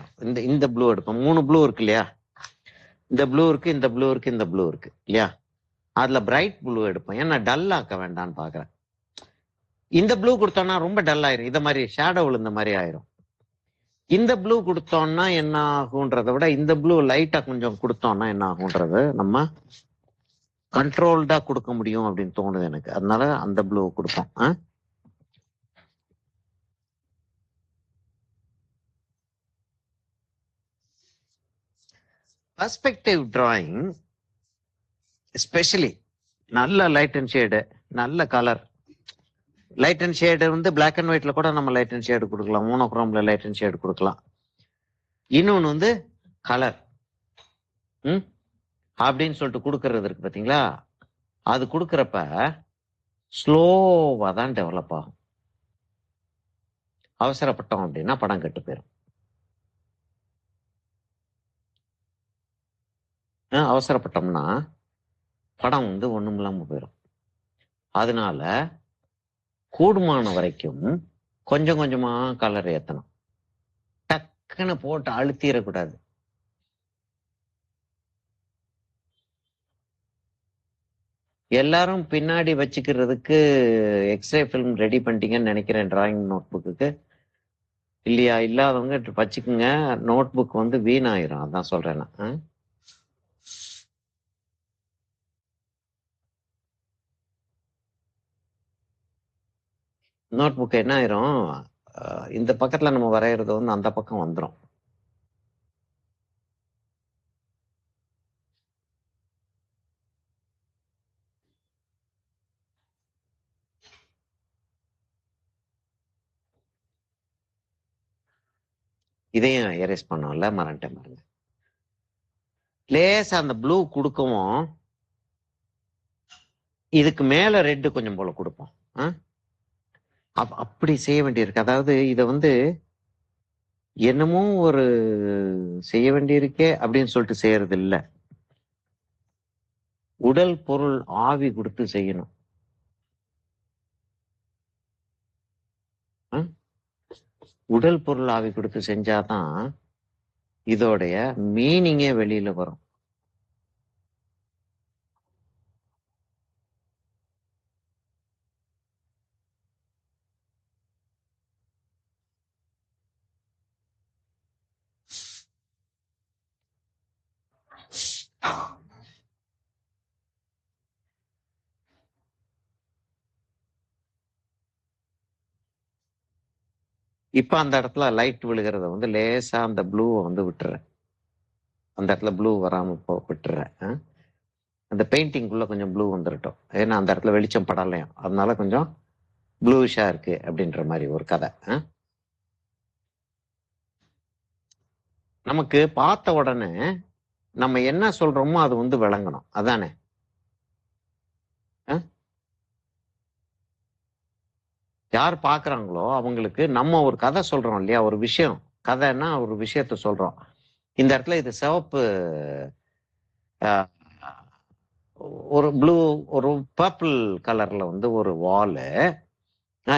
S2: இந்த ப்ளூ எடுப்போம். 3 ப்ளூ இருக்கு இல்லையா? இந்த ப்ளூ இருக்கு, இந்த ப்ளூ இருக்கு, இந்த ப்ளூ இருக்கு இல்லையா? அதுல பிரைட் ப்ளூ எடுப்போம். ஏன்னா டல் ஆக்க வேண்டாம்னு பாக்குறேன். இந்த ப்ளூ கொடுத்தோம்னா ரொம்ப டல் ஆயிரும். இத மாதிரி ஷேடோ விழுந்த மாதிரி ஆயிரும். இந்த ப்ளூ கொடுத்தோம்னா என்ன ஆகுன்றதை விட இந்த ப்ளூ லைட்டா கொஞ்சம் கொடுத்தோம்னா என்ன ஆகுன்றது நம்ம கண்ட்ரோல்டா கொடுக்க முடியும் அப்படின்னு தோணுது எனக்கு. அதனால அந்த ப்ளூ கொடுப்போம். பர்ஸ்பெக்டிவ் டிராயிங் எஸ்பெஷலி நல்ல லைட் அண்ட் ஷேடு, நல்ல கலர். லைட் அண்ட் ஷேடு வந்து பிளாக் அண்ட் ஒயிட்ல கூட நம்ம லைட் அண்ட் ஷேடு கொடுக்கலாம், மோனோக்ரோம்ல லைட் அண்ட் ஷேடு கொடுக்கலாம். இன்னொன்னு வந்து கலர் அப்படின்னு சொல்லிட்டு கொடுக்கறது இருக்கு பாத்தீங்களா? அது கொடுக்கறப்ப ஸ்லோவா தான் டெவலப் ஆகும். அவசரப்பட்டோம் அப்படின்னா படம் கெட்டு போயிடும். அவசரப்பட்டோம்னா படம் வந்து ஒண்ணும் இல்லாம போயிடும். அதனால கூடுமான வரைக்கும் கொஞ்சம் கொஞ்சமா கலர் ஏத்தணும். டக்குன்னு போட்டு அழுத்திடக்கூடாது. எல்லாரும் பின்னாடி வச்சுக்கிறதுக்கு எக்ஸ்ரே ஃபிலிம் ரெடி பண்ணிட்டீங்கன்னு நினைக்கிறேன் டிராயிங் நோட் புக்கு. இல்லையா? இல்லாதவங்க வச்சுக்குங்க. நோட் புக் வந்து வீணாயிரும். அதான் சொல்றேன் நான். நோட் புக் என்ன ஆயிரும், இந்த பக்கத்துல நம்ம வரைகிறது வந்து அந்த பக்கம் வந்துடும். இதையும் எரேஸ் பண்ணோம்ல, மறந்துட்டேன் பாருங்க. லேசா அந்த ப்ளூ கொடுக்கவும் இதுக்கு மேல ரெட்டு கொஞ்சம் போல கொடுப்போம். அப்படி செய்ய வேண்டியிருக்கு. அதாவது இதை வந்து என்னமோ ஒரு செய்ய வேண்டியிருக்கே அப்படின்னு சொல்லிட்டு செய்யறது இல்லை. உடல் பொருள் ஆவி கொடுத்து செய்யணும். உடல் பொருள் ஆவி கொடுத்து செஞ்சாதான் இதோடைய மீனிங்கே வெளியில வரும். இப்ப அந்த இடத்துல லைட் விழுகிறத வந்து லேசா அந்த ப்ளூவை வந்து விட்டுறேன். அந்த இடத்துல ப்ளூ வராம விட்டுறேன். அந்த பெயிண்டிங்குள்ள கொஞ்சம் ப்ளூ வந்துடட்டும். ஏன்னா அந்த இடத்துல வெளிச்சம் படலையும், அதனால கொஞ்சம் ப்ளூஷா இருக்கு அப்படின்ற மாதிரி ஒரு கதை. நமக்கு பார்த்த உடனே நம்ம என்ன சொல்றோமோ அது வந்து விளங்கணும். அதானே? யார் பாக்குறாங்களோ அவங்களுக்கு நம்ம ஒரு கதை சொல்றோம் இல்லையா? ஒரு விஷயம், கதைன்னா ஒரு விஷயத்த சொல்றோம். இந்த இடத்துல இது சிவப்பு, ஒரு ப்ளூ, ஒரு பர்பிள் கலர்ல வந்து ஒரு வாலு.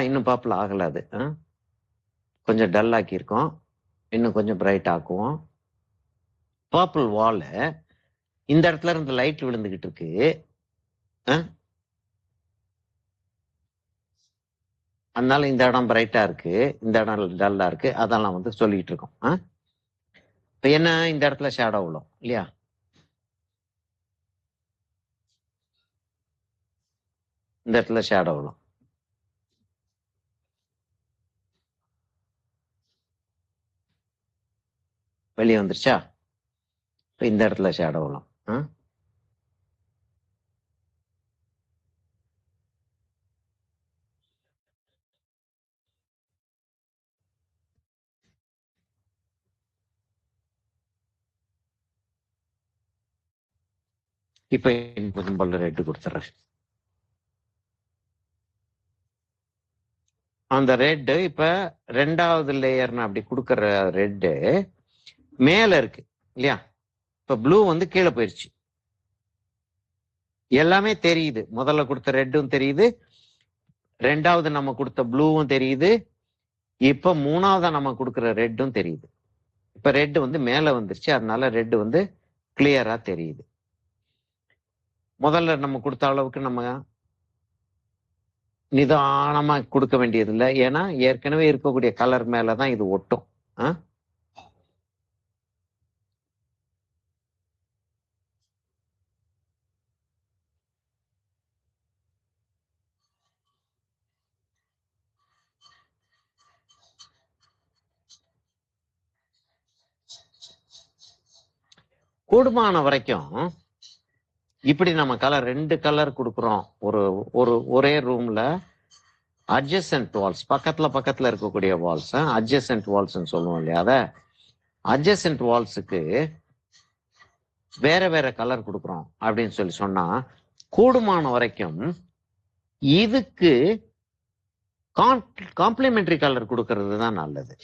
S2: இன்னும் பர்பிள் ஆகல. அது கொஞ்சம் டல் ஆக்கியிருக்கோம். இன்னும் கொஞ்சம் பிரைட் ஆக்குவோம். பர்பிள் வாலு இந்த இடத்துல இருந்து லைட் விழுந்துகிட்டு இருக்கு. அதனால இந்த இடம் பிரைட்டா இருக்கு, இந்த இடம் டல்லா இருக்கு. அதெல்லாம் வந்து சொல்லிட்டு இருக்கோம். இப்ப என்ன, இந்த இடத்துல ஷேடோ விழும் இல்லையா? இந்த இடத்துல ஷேடோ விழும். வெளியே வந்துருச்சா? இப்ப இந்த இடத்துல ஷேடோ விழும். இப்ப கொஞ்சம் போல ரெட்டு கொடுத்துறேன். அந்த ரெட்டு இப்ப ரெண்டாவது லேயர் நான் அப்படி கொடுக்கற ரெட்டு மேல இருக்கு இல்லையா? இப்ப ப்ளூ வந்து கீழே போயிருச்சு. எல்லாமே தெரியுது. முதல்ல கொடுத்த ரெட்டும் தெரியுது, ரெண்டாவது நம்ம கொடுத்த ப்ளூவும் தெரியுது, இப்ப மூணாவதா நம்ம கொடுக்குற ரெட்டும் தெரியுது. இப்ப ரெட் வந்து மேல வந்துருச்சு, அதனால ரெட் வந்து கிளியரா தெரியுது. முதல்ல நம்ம கொடுத்த அளவுக்கு நம்ம நிதானமா கொடுக்க வேண்டியது இல்லை, ஏன்னா ஏற்கனவே இருக்கக்கூடிய கலர் மேலதான் இது ஒட்டும். கூடுமான வரைக்கும் இப்படி நம்ம கலர் 2 கலர் கொடுக்குறோம் ஒரு ஒரு ஒரே ரூம்ல. அட்ஜசன்ட் வால்ஸ், பக்கத்துல இருக்கக்கூடிய வால்ஸ், அட்ஜசன்ட் வால்ஸ் சொல்லுவோம் இல்லையா, அத அட்ஜசன்ட் வால்ஸுக்கு வேற வேற கலர் கொடுக்குறோம் அப்படின்னு சொல்லி சொன்னா, கூடுமான வரைக்கும் இதுக்கு காம்ப்ளிமெண்டரி கலர் கொடுக்கறது தான் நல்லது.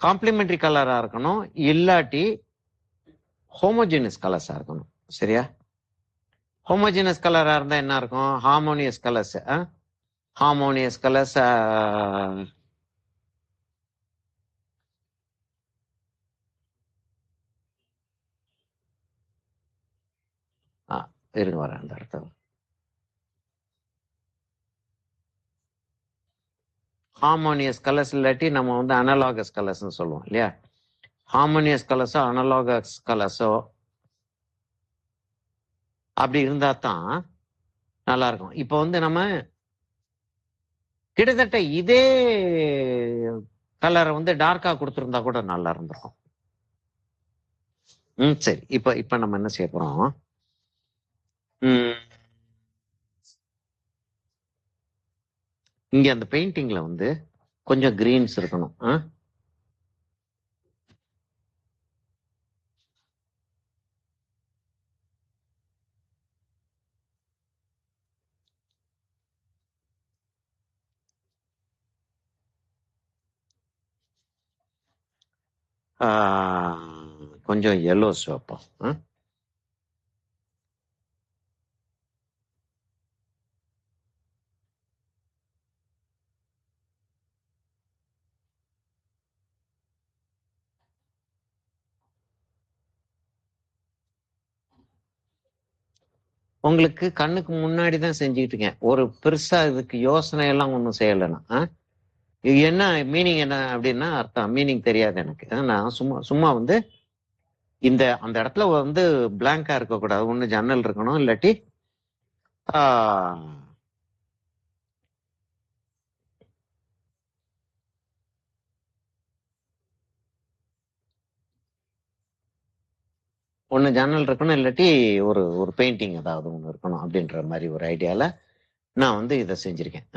S2: காம்ப்ளிமெண்டரி கலரா இருக்கணும், இல்லாட்டி ஹோமோஜினஸ் கலர்ஸா இருக்கணும். சரியா? ஹோமோஜினஸ் கலரா இருந்தா என்ன இருக்கும்? Harmonious colours. ஹார்மோனியஸ் கலர்ஸ் இருங்க வர அந்த அர்த்தம். ஹார்மோனியஸ் கலர்ஸ் இல்லாட்டி நம்ம வந்து அனலாகஸ் கலர்ஸ் சொல்லுவோம் இல்லையா? ஹார்மோனியஸ் கலர்ஸோ அனலாகஸ் கலர்ஸோ அப்படி இருந்தா தான் நல்லா இருக்கும். இப்போ வந்து நம்ம கிட்டத்தட்ட இதே கலரை வந்து டார்க்கா கொடுத்துருந்தா கூட நல்லா இருந்திருக்கும். சரி, இப்ப நம்ம என்ன செய்ய போறோம்? இங்க அந்த பெயிண்டிங்ல வந்து கொஞ்சம் கிரீன்ஸ் இருக்கணும். கொஞ்சம் எல்லோஸ் வைப்போம். உங்களுக்கு கண்ணுக்கு முன்னாடி தான் செஞ்சுக்கிட்டு இருக்கேன். ஒரு பெருசா இதுக்கு யோசனை எல்லாம் ஒன்றும் செய்யலைன்னா, இது என்ன மீனிங் என்ன அப்படின்னா அர்த்தம் மீனிங் தெரியாது எனக்கு. நான் சும்மா வந்து அந்த இடத்துல வந்து பிளாங்கா இருக்கக்கூடாது. ஒண்ணு ஜன்னல் இருக்கணும், இல்லாட்டி ஒண்ணு ஜன்னல் இருக்கணும், இல்லாட்டி ஒரு ஒரு பெயிண்டிங் ஏதாவது ஒண்ணு இருக்கணும் அப்படின்ற மாதிரி ஒரு ஐடியால நான் வந்து இதை செஞ்சிருக்கேன்.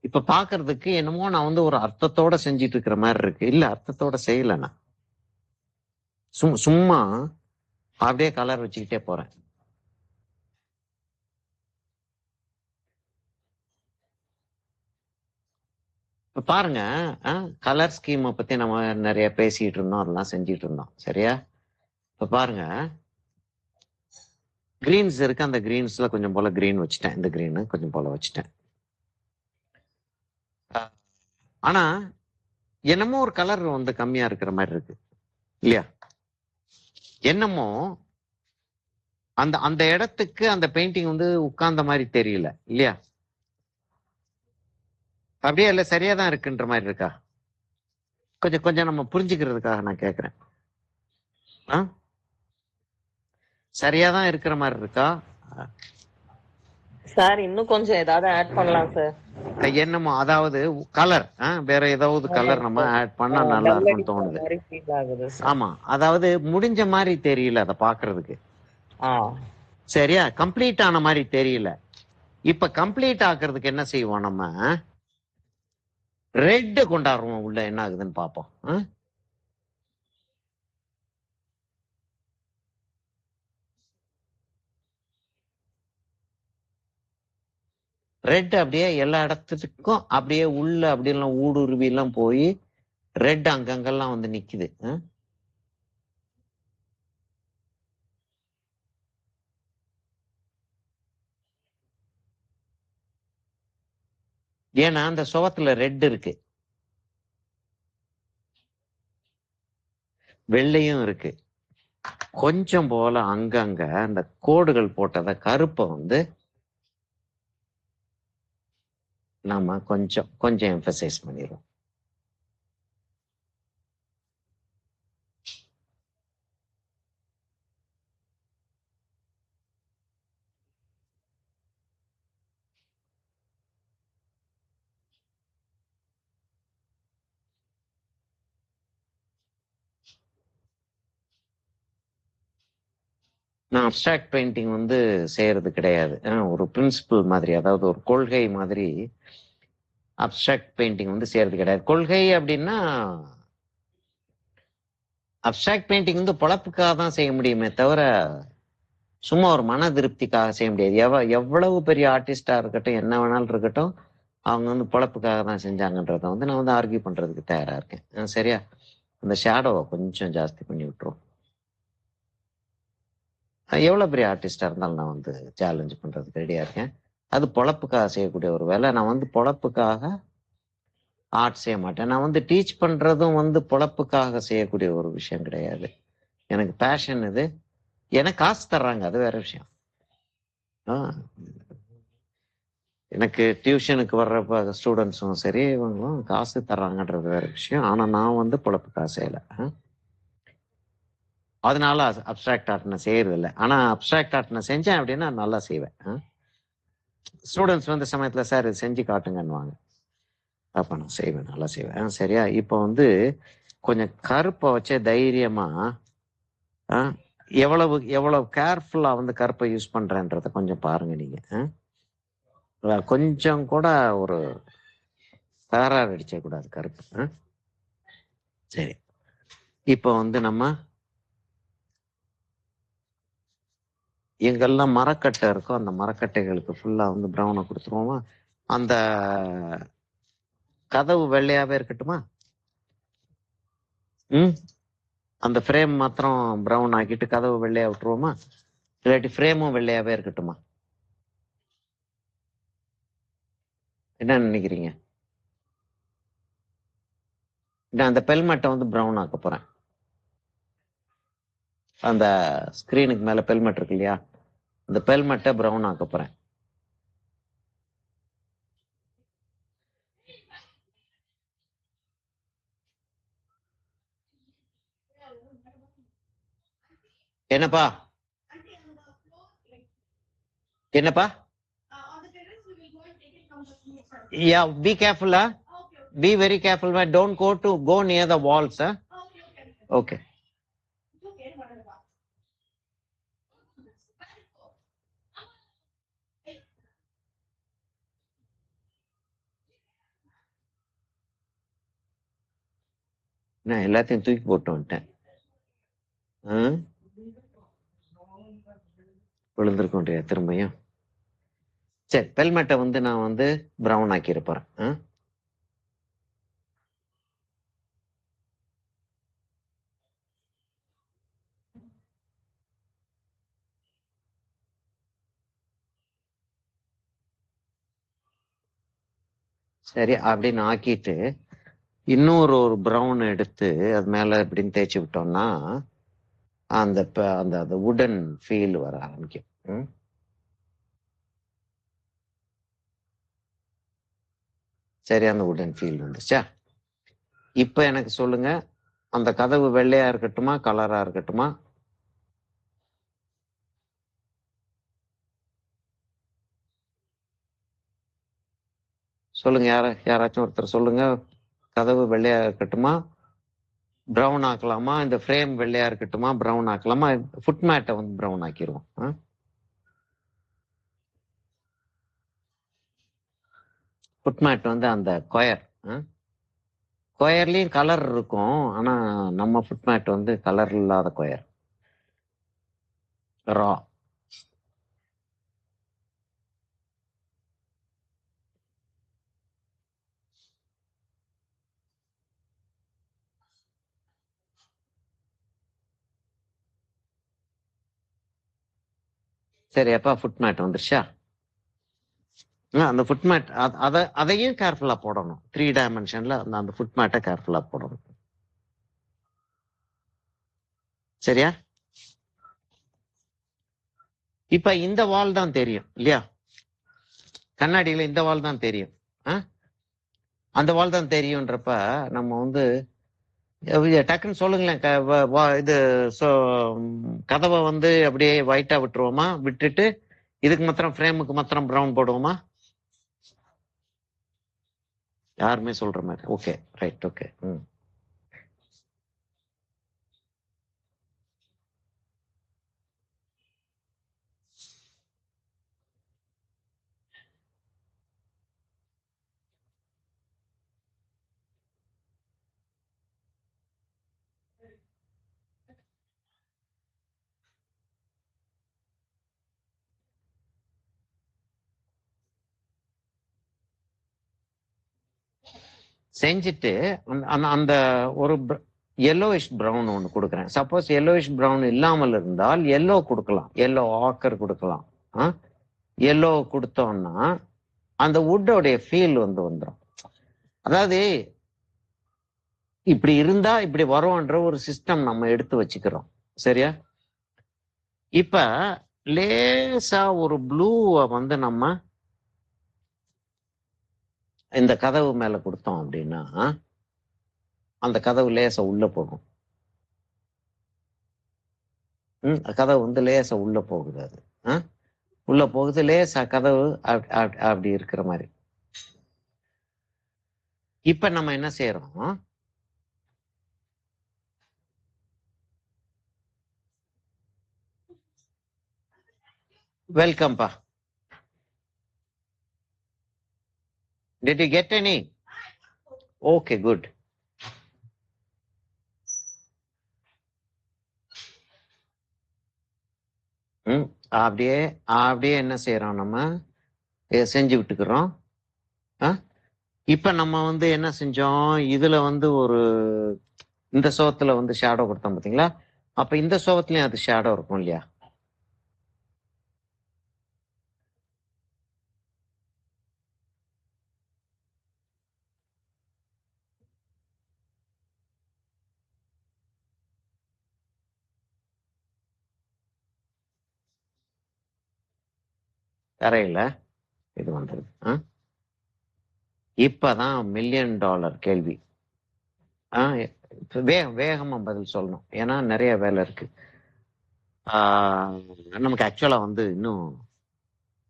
S2: இப்ப பாக்குறதுக்கு என்னமோ நான் வந்து ஒரு அர்த்தத்தோட செஞ்சிட்டு இருக்கிற மாதிரி இருக்கு. இல்ல, அர்த்தத்தோட செய்யல. நான் சும்மா அப்படியே கலர் வச்சுக்கிட்டே போறேன். இப்ப பாருங்க, கலர் ஸ்கீமை பத்தி நம்ம நிறைய பேசிட்டு இருந்தோம், அதெல்லாம் செஞ்சிட்டு இருந்தோம். சரியா? இப்ப பாருங்க, கிரீன்ஸ் இருக்கு. அந்த கிரீன்ஸ்ல கொஞ்சம் போல கிரீன் வச்சுட்டேன், இந்த கிரீன் கொஞ்சம் போல வச்சுட்டேன். ஆனா என்னமோ ஒரு கலர் வந்து கம்மியா இருக்கிற மாதிரி இருக்கு இல்லையா? என்னமோ அந்த அந்த இடத்துக்கு அந்த பெயிண்டிங் வந்து உட்கார்ந்த மாதிரி தெரியல இல்லையா? அப்படியே இல்ல சரியா தான் இருக்குன்ற மாதிரி இருக்கா? கொஞ்சம் கொஞ்சம் நம்ம புரிஞ்சுக்கிறதுக்காக நான் கேட்கிறேன். சரியா தான் இருக்கிற மாதிரி இருக்கா
S3: சார்? இன்னும் கொஞ்சம் ஏதாவது ஆட் பண்ணலாம் சார்.
S2: என்னமோ அதாவது கலர் வேற ஏதாவது கலர் நம்ம ஆட் பண்ணா நல்லா இருக்கும்னு தோணுது. ஆமா, அதாவது முடிஞ்ச மாதிரி தெரியல அதை பாக்குறதுக்கு. சரியா? கம்ப்ளீட் ஆன மாதிரி தெரியல. இப்ப கம்ப்ளீட் ஆக்குறதுக்கு என்ன செய்வோம்? நம்ம ரெட் கொண்டாடுவோம். உள்ள என்ன ஆகுதுன்னு பாப்போம். ரெட் அப்படியே எல்லா இடத்துக்கும் அப்படியே உள்ள அப்படியெல்லாம் ஊடுருவி எல்லாம் போய் ரெட் அங்கங்கெல்லாம் வந்து நிக்குது. ஏன்னா அந்த சுவத்துல ரெட் இருக்கு, வெள்ளையும் இருக்கு. கொஞ்சம் போல அங்கங்க அந்த கோடுகள் போட்டத கருப்பை வந்து நாம கொஞ்சம் கொஞ்சம் எம்பசைஸ் பண்ணிடுவோம். நான் அப்டிராக்ட் பெயிண்டிங் வந்து செய்யறது கிடையாது. ஒரு பிரின்சிபல் மாதிரி, அதாவது ஒரு கொள்கை மாதிரி அப்டிராக்ட் பெயிண்டிங் வந்து செய்யறது கிடையாது. கொள்கை அப்படின்னா அப்டிராக்ட் பெயிண்டிங் வந்து பொழப்புக்காக தான் செய்ய முடியுமே தவிர சும்மா ஒரு மன திருப்திக்காக செய்ய முடியாது. எவ்வளவு பெரிய ஆர்டிஸ்டா இருக்கட்டும், என்ன வேணாலும் இருக்கட்டும், அவங்க வந்து பொழப்புக்காக தான் செஞ்சாங்கன்றத வந்து நான் வந்து ஆர்கியூ பண்றதுக்கு தயாரா இருக்கேன். சரியா? அந்த ஷேடோவை கொஞ்சம் ஜாஸ்தி பண்ணி விட்டுரும். எவ்வளவு பெரிய ஆர்டிஸ்டா இருந்தாலும் நான் வந்து சேலஞ்ச் பண்றதுக்கு ரெடியா இருக்கேன். அது பொழப்புக்காக செய்யக்கூடிய ஒரு வேலை. நான் வந்து பொழப்புக்காக ஆர்ட் செய்ய மாட்டேன். நான் வந்து டீச் பண்றதும் வந்து பொழப்புக்காக செய்யக்கூடிய ஒரு விஷயம் கிடையாது. எனக்கு பேஷன் இது. எனக்கு காசு தர்றாங்க, அது வேற விஷயம். எனக்கு டியூஷனுக்கு வர்ற ஸ்டூடெண்ட்ஸும் சரி, இவங்களும் காசு தர்றாங்கன்றது வேற விஷயம். ஆனா நான் வந்து பொழப்புக்காக செய்யல. அதனால அப்டிராக்ட் ஆர்ட் நான் செய்யறது இல்லை. ஆனா அப்டிராக்ட் ஆர்ட் நான் செஞ்சேன் அப்படின்னா நல்லா செய்வேன். ஸ்டூடெண்ட்ஸ் வந்து சமயத்துல சார் இது செஞ்சு காட்டுங்கன்னுவாங்க. அப்ப நான் செய்வேன், நல்லா செய்வேன். சரியா? இப்போ வந்து கொஞ்சம் கருப்பை வச்சே தைரியமா எவ்வளவு எவ்வளவு கேர்ஃபுல்லா வந்து கருப்பை யூஸ் பண்றேன்றத கொஞ்சம் பாருங்க நீங்க. கொஞ்சம் கூட ஒரு தகராறு அடிச்ச கூடாது கருப்பு. சரி, இப்போ வந்து நம்ம எங்கெல்லாம் மரக்கட்டை இருக்கோ அந்த மரக்கட்டைகளுக்கு ஃபுல்லா வந்து ப்ரௌனை கொடுத்துருவோமா? அந்த கதவு வெள்ளையாவே இருக்கட்டுமா? அந்த ஃப்ரேம் மாத்திரம் ப்ரௌன் ஆக்கிட்டு கதவு வெள்ளையா விட்டுருவோமா? இல்லாட்டி ஃப்ரேமும் வெள்ளையாவே இருக்கட்டுமா? என்ன நினைக்கிறீங்க? நான் அந்த பெல்மெட்டை வந்து ப்ரௌன் ஆக்க போறேன். அந்த ஸ்கிரீனுக்கு மேல பெல்மெட் இருக்கு இல்லையா, அந்த பெல்மெட்டை ப்ரௌன் ஆக்க போறேன். என்னப்பா என்னப்பா? Yeah, be careful. Be very careful. Don't go near the walls. Okay. நான் எல்லாத்தையும் தூக்கி போட்டு வந்துட்டேன். விழுந்திருக்கோம் திரும்பியும். சரி, பெல்மெட்டை வந்து நான் வந்து ப்ரௌன் ஆக்கி இருப்பேன். சரி, அப்படின்னு ஆக்கிட்டு இன்னொரு ஒரு ப்ரௌன் எடுத்து அது மேல இப்படின்னு தேய்ச்சி விட்டோம்னா அந்த அந்த உடன் ஃபீல் வர ஆரம்பிக்கும். சரி, அந்த உடன் ஃபீல் வந்துச்சா? இப்ப எனக்கு சொல்லுங்க, அந்த கதவு வெள்ளையா இருக்கட்டுமா கலரா இருக்கட்டுமா? சொல்லுங்க, யாராச்சும் ஒருத்தர் சொல்லுங்க. கதவு வெள்ளையா இருக்கட்டுமா ப்ரௌன் ஆக்கலாமா? இந்த ஃப்ரேம் வெள்ளையா இருக்கட்டுமா ப்ரௌன் ஆக்கலாமா? ஃபுட் மேட்டை வந்து ப்ரௌன் ஆக்கிடுவோம். ஃபுட் மேட் வந்து அந்த கொயர்லயும் கலர் இருக்கும். ஆனா நம்ம ஃபுட் மேட் வந்து கலர் இல்லாத கொயர், ரா. சரி, அப்பா ஃபுட் மேட் வந்துருச்சா? அந்த ஃபுட் மேட் அதையும் கேர்ஃபுல்லா போடணும். 3 டைமென்ஷன்ல அந்த ஃபுட் மேட்டை கேர்ஃபுல்லா போடணும். சரியா? இப்ப இந்த வால் தான் தெரியும் இல்லையா? கண்ணாடியில இந்த வால் தான் தெரியும். அந்த வால் தான் தெரியும்ன்றப்ப நம்ம வந்து டக்குன்னு சொல்லுங்களேன். இது கதவை வந்து அப்படியே ஒயிட்டா விட்டுருவோமா? விட்டுட்டு இதுக்கு மாத்திரம் ஃப்ரேமுக்கு மாத்திரம் ப்ரௌன் போடுவோமா? யாருமே சொல்ற மாதிரி. Okay, right, okay. செஞ்சுட்டு அந்த ஒரு எல்லோயிஷ் ப்ரௌன் ஒன்று கொடுக்குறேன். சப்போஸ் எல்லோயிஷ் ப்ரௌன் இல்லாமல் இருந்தால் எல்லோ கொடுக்கலாம், எல்லோ ஆக்கர் கொடுக்கலாம். எல்லோ கொடுத்தோம்னா அந்த வுட்டோடைய ஃபீல் வந்து வந்துடும். அதாவது இப்படி இருந்தா இப்படி வரும்ன்ற ஒரு சிஸ்டம் நம்ம எடுத்து வச்சுக்கிறோம். சரியா? இப்ப லேசா ஒரு ப்ளூவை வந்து நம்ம இந்த கதவு மேல கொடுத்தோம் அப்படின்னா அந்த கதவு லேசா உள்ள போகும். கதவு வந்து லேசா உள்ள போகுது. அது உள்ள போகுது, லேசா கதவு அப்படி இருக்கிற மாதிரி. இப்ப நம்ம என்ன செய்யறோம்? வெல்கம்பா. Did you get any? Okay, good. அப்படியே அப்படியே என்ன செய்யறோம்? நம்ம செஞ்சு விட்டுக்கிறோம். இப்ப நம்ம வந்து என்ன செஞ்சோம்? இதுல வந்து ஒரு இந்த சோகத்துல வந்து ஷேடோ கொடுத்தோம் பாத்தீங்களா? அப்ப இந்த சோகத்துலயும் அது ஷேடோ இருக்கும் இல்லையா? தரையில இது வந்தது. இப்பதான் $1,000,000 கேள்வி. வேகமா பதில் சொல்லணும், ஏன்னா நிறைய வேலை இருக்கு. நமக்கு ஆக்சுவலா வந்து இன்னும்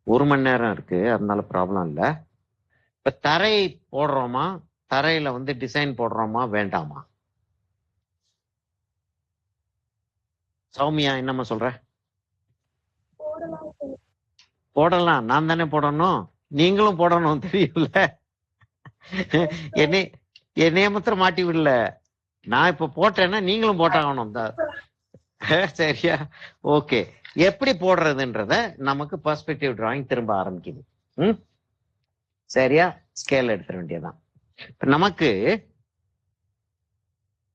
S2: 1 மணி நேரம் இருக்கு, அதனால ப்ராப்ளம் இல்லை. இப்ப தரை போடுறோமா? தரையில வந்து டிசைன் போடுறோமா வேண்டாமா? சௌமியா என்னம்மா சொல்ற? போடலாம். நான் தானே போடணும், நீங்களும் போடணும், தெரியல. என்னைய மாத்திரம் மாட்டி விடல. நான் இப்ப போட்டேன்னா நீங்களும் போட்டாகணும். சரியா? ஓகே. எப்படி போடுறதுன்றத நமக்கு பெர்ஸ்பெக்டிவ் டிராயிங் திரும்ப ஆரம்பிக்குது. சரியா? ஸ்கேல் எடுத்துட வேண்டியதான். இப்ப நமக்கு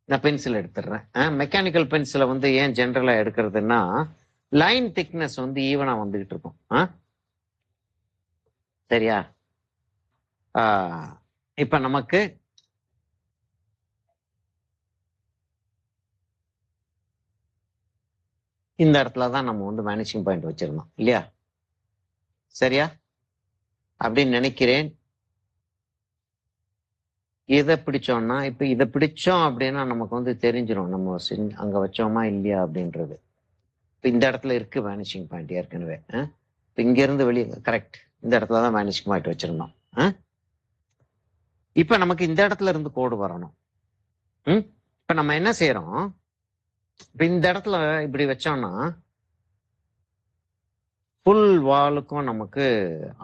S2: நான் பென்சில் எடுத்துடுறேன். மெக்கானிக்கல் பென்சிலை வந்து ஏன் ஜென்ரலா எடுக்கிறதுன்னா லைன் திக்னஸ் வந்து ஈவனா வந்துகிட்டு இருக்கும். சரியா? இப்ப நமக்கு இந்த இடத்துலதான் நம்ம வந்து வேனிஷிங் பாயிண்ட் வச்சிருந்தோம் இல்லையா? சரியா? அப்படின்னு நினைக்கிறேன். இதை பிடிச்சோம்னா இப்ப இதை பிடிச்சோம் அப்படின்னா நமக்கு வந்து தெரிஞ்சிடும் நம்ம அங்க வச்சோமா இல்லையா அப்படின்றது. இப்ப இந்த இடத்துல இருக்கு வேனிஷிங் பாயிண்ட் ஏற்கனவே. இப்ப இங்க இருந்து வெளியே கரெக்ட் இந்த இடத்துலதான் வேனிஷிங் பாயிண்ட் வச்சிருந்தோம். இப்ப நமக்கு இந்த இடத்துல இருந்து கோடு வரணும். இப்ப நம்ம என்ன செய்யறோம்? இப்ப இந்த இடத்துல இப்படி வச்சோம்னா ஃபுல் வாலுக்கும் நமக்கு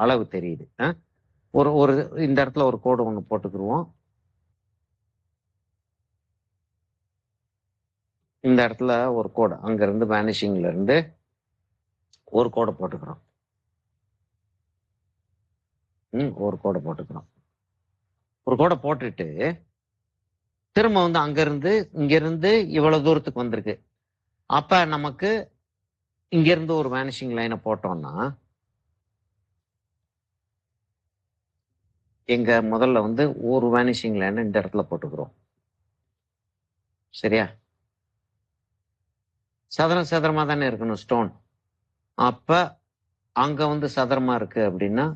S2: அளவு தெரியுது. ஒரு இந்த இடத்துல ஒரு கோடு ஒண்ணு போட்டுக்கிருவோம். இந்த இடத்துல ஒரு கோடு, அங்க இருந்து வேனிஷிங்ல இருந்து ஒரு கோடை போட்டுக்கிறோம். ஒரு கோடை போட்டுக்கிறோம். ஒரு கோடை போட்டுட்டு திரும்ப வந்து அங்க இருந்து இங்க இருந்து இவ்வளவு தூரத்துக்கு வந்திருக்கு. அப்ப நமக்கு இங்க இருந்து ஒரு வேனிஷிங் லைனை போட்டோம்னா எங்க முதல்ல வந்து ஒரு வேனிஷிங் லைன் இந்த இடத்துல போட்டுக்கிறோம். சரியா? சதுரம் சதுரமா தானே இருக்கணும் ஸ்டோன். அப்ப அங்க வந்து சதுரமா இருக்கு அப்படின்னா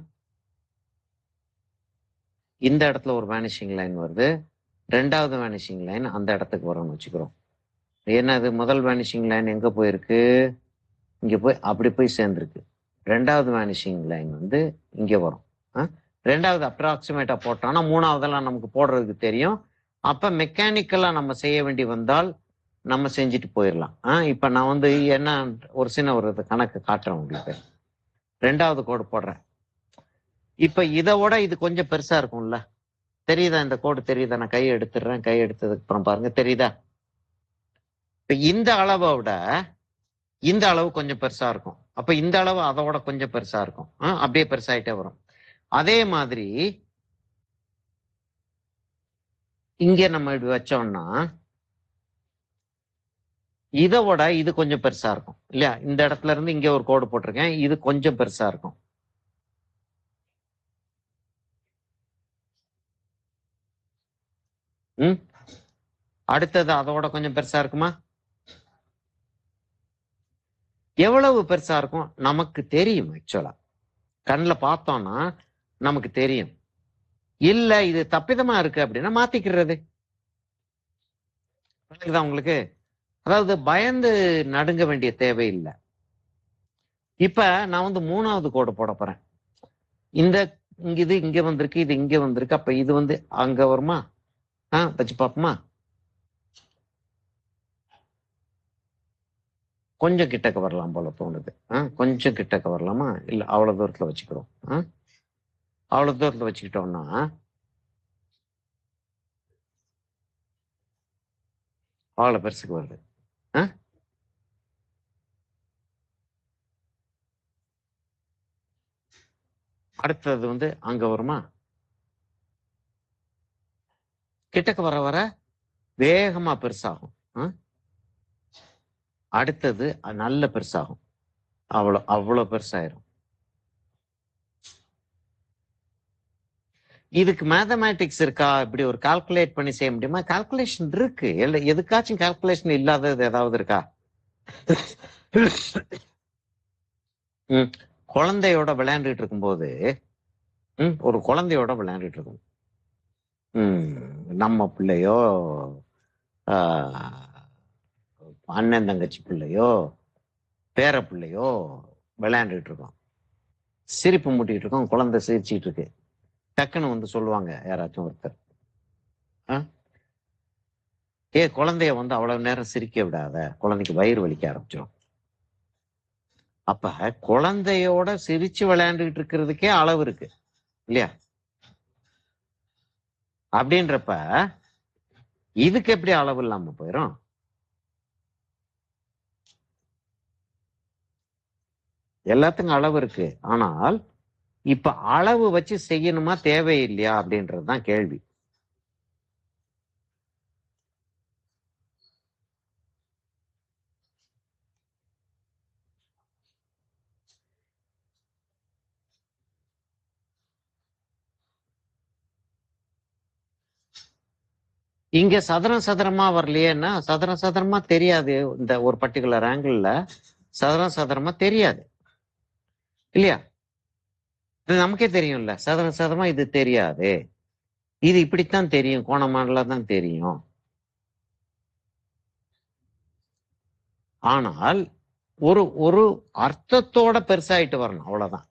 S2: இந்த இடத்துல ஒரு வேனிஷிங் லைன் வருது. ரெண்டாவது வேனிஷிங் லைன் அந்த இடத்துக்கு வரும்னு வச்சுக்கிறோம். என்னது முதல் வேனிஷிங் லைன் எங்க போயிருக்கு? இங்க போய் அப்படி போய் சேர்ந்துருக்கு. ரெண்டாவது வேனிஷிங் லைன் வந்து இங்க வரும். ரெண்டாவது அப்ராக்சிமேட்டா போட்டோம்னா மூணாவதெல்லாம் நமக்கு போடுறதுக்கு தெரியும். அப்ப மெக்கானிக்கலா நம்ம செய்ய வேண்டி வந்தால் நம்ம செஞ்சுட்டு போயிடலாம். இப்ப நான் வந்து என்ன ஒரு சின்ன ஒரு கணக்கு காட்டுறேன் உங்களுக்கு. ரெண்டாவது கோடு போடுறேன். இப்ப இதோட இது கொஞ்சம் பெருசா இருக்கும்ல, தெரியுதா? இந்த கோடு தெரியுதா? நான் கையை எடுத்துடுறேன். கை எடுத்ததுக்கு அப்புறம் பாருங்க, தெரியுதா? இப்ப இந்த அளவை விட இந்த அளவு கொஞ்சம் பெருசா இருக்கும். அப்ப இந்த அளவு அதோட கொஞ்சம் பெருசா இருக்கும். அப்படியே பெருசாயிட்டே வரும். அதே மாதிரி இங்க நம்ம இப்படி வச்சோம்னா இதோட இது கொஞ்சம் பெருசா இருக்கும் இல்லையா? இந்த இடத்துல இருந்து இங்க ஒரு கோடு போட்டிருக்கேன், இது கொஞ்சம் பெருசா இருக்கும். அடுத்தது அதோட கொஞ்சம் பெருசா இருக்குமா? எவ்வளவு பெருசா இருக்கும் நமக்கு தெரியும். ஆக்சுவலா கண்ணில் பார்த்தோம்னா நமக்கு தெரியும். இல்ல இது தப்பிதமா இருக்கு அப்படின்னா மாத்திக்கிறது. உங்களுக்கு அதாவது பயந்து நடுங்க வேண்டிய தேவையில்லை. இப்ப நான் வந்து மூணாவது கோடு போட போறேன். இந்த இது இங்க வந்திருக்கு, இது இங்க வந்திருக்கு. அப்ப இது வந்து அங்க வருமா? வச்சு பார்ப்போமா? கொஞ்சம் கிட்டக்க வரலாம் போல தோணுது. கொஞ்சம் கிட்டக்க வரலாமா? இல்ல அவ்வளவு தூரத்துல வச்சுக்கிறோம். அவ்வளவு தூரத்துல வச்சுக்கிட்டோம்னா அவ்வளவு பெருசுக்கு வருது. அடுத்தது வந்து அங்க வருமா? கிட்டக்க வர வர வேகமா பெருசாகும். அடுத்தது நல்ல பெருசாகும். அவ்வளவு பெருசாயிரும். இதுக்கு மேத்தமேட்டிக்ஸ் இருக்கா? இப்படி ஒரு கால்குலேட் பண்ணி செய்ய முடியுமா? கால்குலேஷன் இருக்கு. எதுக்காச்சும் கால்குலேஷன் இல்லாதது ஏதாவது இருக்கா? குழந்தையோட விளையாண்டுட்டு இருக்கும்போது ஒரு குழந்தையோட விளையாண்டுட்டு இருக்கும். நம்ம பிள்ளையோ அண்ணன் தங்கச்சி பிள்ளையோ பேர பிள்ளையோ விளையாண்டுட்டு இருக்கோம். சிரிப்பு மூட்டிட்டு இருக்கோம். குழந்தை சிரிச்சிட்டு இருக்கு. டக்குன்னு வந்து சொல்லுவாங்க யாராச்சும் ஒருத்தர், குழந்தைய வந்து அவ்வளவு நேரம் சிரிக்க விடாத, குழந்தைக்கு வயிறு வலிக்க ஆரம்பிச்சிடும். அப்ப குழந்தையோட சிரிச்சு விளையாண்டுட்டு இருக்கிறதுக்கே அளவு இருக்கு இல்லையா? அப்படின்றப்ப இதுக்கு எப்படி அளவு இல்லாம போயிடும்? எல்லாத்துக்கும் அளவு இருக்கு. ஆனால் இப்ப அளவு வச்சு செய்யணுமா தேவையில்லையா அப்படின்றதுதான் கேள்வி. இங்க சதுரம் சதுரமா வரலையேன்னா சதுரம் சதுரமா தெரியாது. இந்த ஒரு பர்டிகுலர் ஆங்கிள் சதுரம் சதுரமா தெரியாது இல்லையா? இது நமக்கே தெரியும்ல, சதுரம் சதுரமா இது தெரியாது. இது இப்படித்தான் தெரியும், கோணமானல தான் தெரியும். ஆனால் ஒரு ஒரு அர்த்தத்தோட பெருசாயிட்டு வரணும், அவ்வளவுதான்.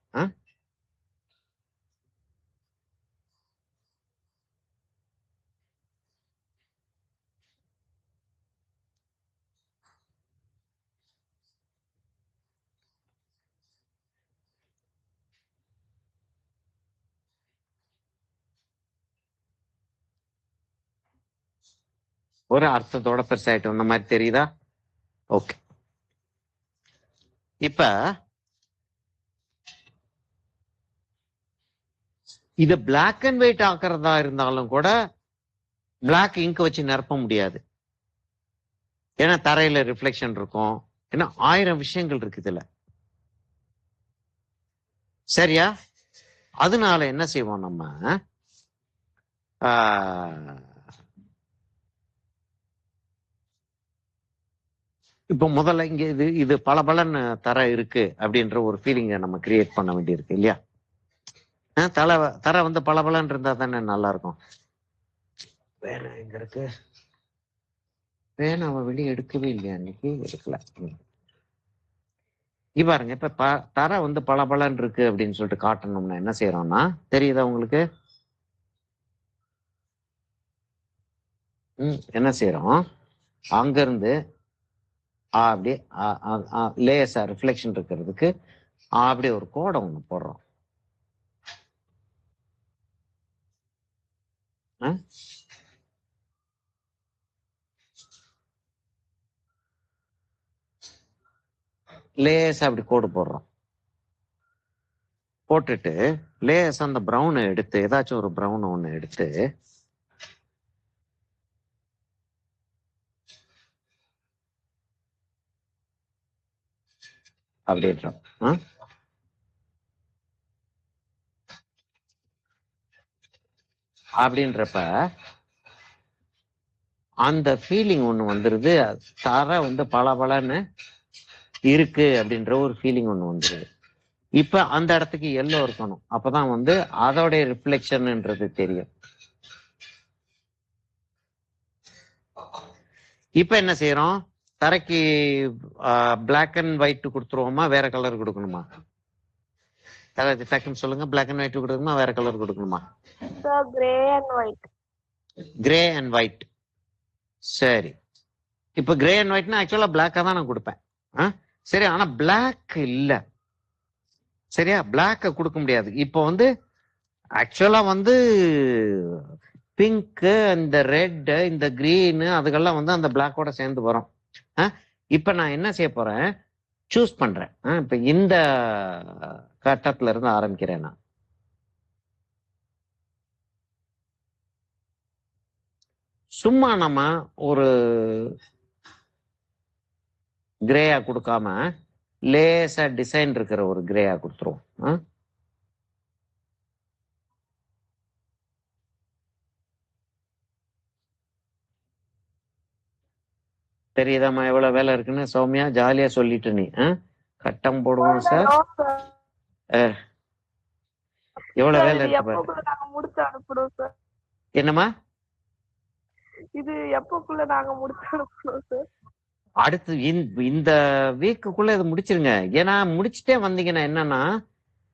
S2: ஒரு அர்த்தத்தோட பெருசாயிட்டு வந்த மாதிரி தெரியுதா? ஓகே. இப்ப இது பிளாக் அண்ட் ஒயிட் ஆக்குறதா இருந்தாலும் கூட பிளாக் இங்க் வச்சு நிரப்ப முடியாது. ஏன்னா தரையில ரிஃப்ளெக்ஷன் இருக்கும். ஏன்னா 1000 விஷயங்கள் இருக்கு இதுல. சரியா? அதனால என்ன செய்வோம் நம்ம, ஆஹ், இப்போ முதல்ல இங்க இது இது பளபளன்னு தர இருக்கு அப்படின்ற ஒரு ஃபீலிங்கை நம்ம கிரியேட் பண்ண வேண்டியிருக்கு இல்லையா? தலை தர வந்து பளபளன்னு இருந்தா தானே நல்லா இருக்கும். பேனா எங்க இருக்கு? பேனா அவன் வெளியே எடுக்கவே இல்லையா? இன்னைக்கு எடுக்கல. பாருங்க, இப்ப தர வந்து பளபளன்னு இருக்கு அப்படின்னு சொல்லிட்டு காட்டணும்னா என்ன செய்யறோம்னா, தெரியுதா உங்களுக்கு? என்ன செய்யறோம்? அங்க இருந்து அப்படியே லேசா ரிஃப்ளெக்ஷன் இருக்கிறதுக்கு அப்படியே ஒரு கோடை ஒண்ணு போடுறோம். லேசா அப்படி கோடு போடுறோம். போட்டுட்டு லேசா அந்த ப்ரௌனை எடுத்து, ஏதாச்சும் ஒரு ப்ரௌன் ஒண்ணு எடுத்து அப்படின்றோம். அப்படின்றப்ப அந்த ஃபீலிங் ஒண்ணு வந்துருது. தர வந்து பளபளன்னு இருக்கு அப்படின்ற ஒரு ஃபீலிங் ஒண்ணு வந்துருது. இப்ப அந்த இடத்துக்கு எல்லோ இருக்கணும். அப்பதான் வந்து அதோடைய ரிஃப்ளெக்ஷன்ன்றது தெரியும். இப்ப என்ன செய்யறோம்? தரைக்கு பிளாக் அண்ட் ஒயிட் கொடுத்துருவோமா, வேற கலர் கொடுக்கணுமா? டக்குன்னு சொல்லுங்க. பிளாக் அண்ட் ஒயிட் கொடுக்கணுமா, வேற கலர் கொடுக்கணுமா?
S4: Grey and white.
S2: Grey and white. சரி, இப்ப கிரே அண்ட் ஒயிட்னா ஆக்சுவலா பிளாக்கா தான் நான் கொடுப்பேன். சரி, ஆனா பிளாக் இல்ல. சரியா? பிளாக்க கொடுக்க முடியாது. இப்போ வந்து ஆக்சுவலா வந்து பிங்க், இந்த ரெட், இந்த கிரீன் அதுக்கெல்லாம் வந்து அந்த பிளாக்கோட சேர்ந்து வரும். இப்ப நான் என்ன செய்ய போறேன்? சூஸ் பண்றேன். இப்ப இந்த கட்டத்துல இருந்து ஆரம்பிக்கிறேன். நான் சும்மா நம்ம ஒரு கிரேயா கொடுக்காம லேசா டிசைன் இருக்கிற ஒரு கிரேயா கொடுத்துருவோம். தெரியுதாம்மா எவ்வளவு வேலை இருக்குன்னு? சௌமியா ஜாலியா சொல்லிட்டு நீ கட்டம் போடுவோம் சார். எவ்வளவு வேலை இருக்கு பாரு.
S4: நாங்க முடிச்சு அனுப்புறோம் சார்.
S2: என்னம்மா?
S4: இது எப்பக்குள்ள நாங்க முடிச்சு அனுப்புறோம் சார்?
S2: அடுத்து இந்த வீக்குக்குள்ள இது முடிச்சிருங்க. ஏன்னா முடிச்சுட்டே வந்தீங்கன்னா என்னன்னா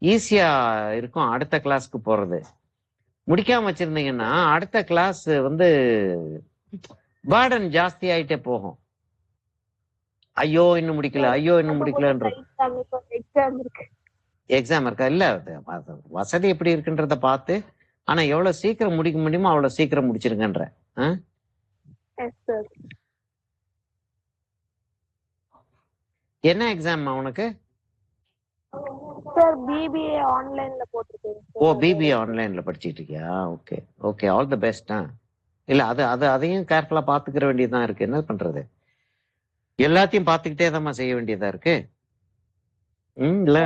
S2: ஈஸியா இருக்கும் அடுத்த கிளாஸ்க்கு போறது. முடிக்காம வச்சிருந்தீங்கன்னா அடுத்த கிளாஸ் வந்து பேர்டன் ஜாஸ்தி ஆயிட்டே போகும். ஐயோ இன்னும் முடிக்கல, ஐயோ இன்னும் முடிக்கலன்ற. எக்ஸாம் இருக்கா? இல்ல, வசதி எப்படி இருக்குன்றத பார்த்து, ஆனா எவ்வளவு சீக்கிரம் முடிக்க முடியுமோ அவ்வளவு சீக்கிரம் முடிச்சிருங்கன்ற. என்ன எக்ஸாம் உனக்கு?
S4: சார் பிபிஏ ஆன்லைன்ல போட்டுருக்கேன்.
S2: ஓ, பிபிஏ ஆன்லைன்ல படிச்சிட்டு இருக்கியா? Okay okay, all the best. இல்ல அதையும் கேர்ஃபுல்லா பாத்துக்கிற வேண்டியதுதான் இருக்கு. என்ன பண்றது? எல்லாத்தையும் பாத்துக்கிட்டே தான் செய்ய வேண்டியதா இருக்கு. இல்ல.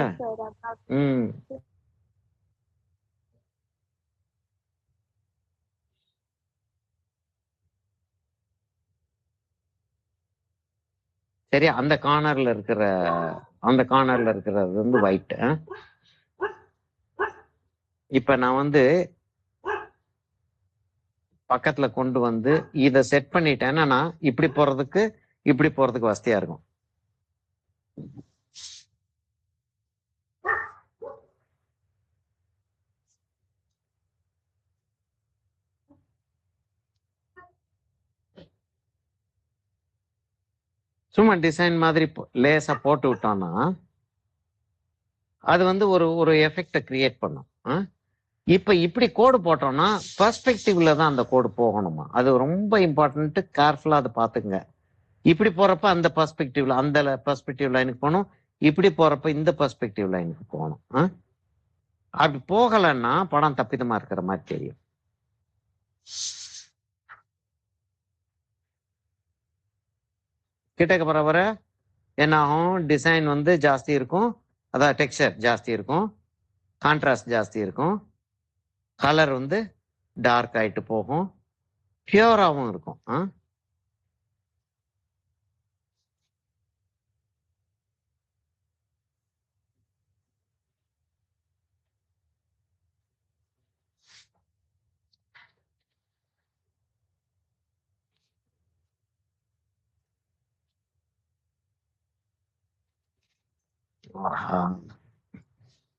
S2: சரி, அந்த கார்னர்ல இருக்கிறது வந்து ஒயிட். இப்ப நான் வந்து பக்கத்துல கொண்டு வந்து இதை செட் பண்ணிட்டேன்னா இப்படி போறதுக்கு வசதியா இருக்கும். சும்மா டிசைன் மாதிரி லேசா போட்டு விட்டோம்னா அது வந்து ஒரு எஃபெக்ட கிரியேட் பண்ணும். இப்ப இப்படி கோடு போட்டோம்னா பெர்ஸ்பெக்டிவ்ல தான் அந்த கோடு போகணுமா. அது ரொம்ப இம்பார்ட்டன்ட். கேர்ஃபுல்லா அதை பாத்துங்க. இப்படி போறப்ப அந்த பெர்ஸ்பெக்டிவ் லைனுக்கு போகணும். இப்படி போறப்ப இந்த பெர்ஸ்பெக்டிவ் லைனுக்கு போகணும். அப்படி போகலன்னா படம் தப்பிதமா இருக்கிற மாதிரி தெரியும். கிட்டக்க வர என்ன ஆகும்? டிசைன் வந்து ஜாஸ்தி இருக்கும், டெக்ஸ்சர் ஜாஸ்தி இருக்கும், கான்ட்ராஸ்ட் ஜாஸ்தி இருக்கும், கலர் வந்து டார்க் ஆயிட்டு போகும், பியூராகவும் இருக்கும்.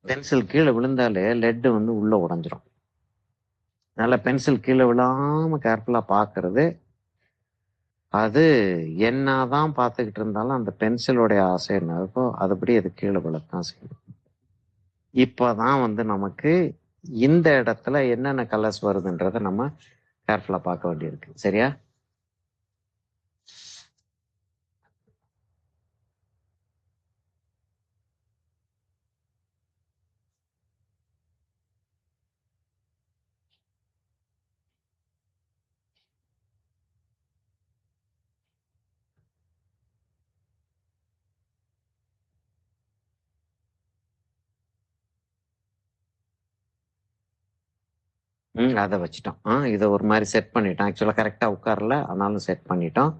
S2: பென்சில் கீழே விழுந்தாலே லெட் வந்து உள்ள உடைஞ்சிரும். அதனால பென்சில் கீழே விழாம கேர்ஃபுல்லா பாக்குறது, அது என்னதான் பார்த்துக்கிட்டு இருந்தாலும் அந்த பென்சிலோடைய ஆசை என்ன இருக்கோ அதுபடி அது கீழே விழத்தான் செய்யும். இப்பதான் வந்து நமக்கு இந்த இடத்துல என்னென்ன கலர்ஸ் வருதுன்றத நம்ம கேர்ஃபுல்லா பார்க்க வேண்டியிருக்கு. சரியா? அதை வச்சுட்டோம். இதை ஒரு மாதிரி செட் பண்ணிட்டோம். ஆக்சுவலா கரெக்டா உட்காரல, ஆனாலும் செட் பண்ணிட்டோம்.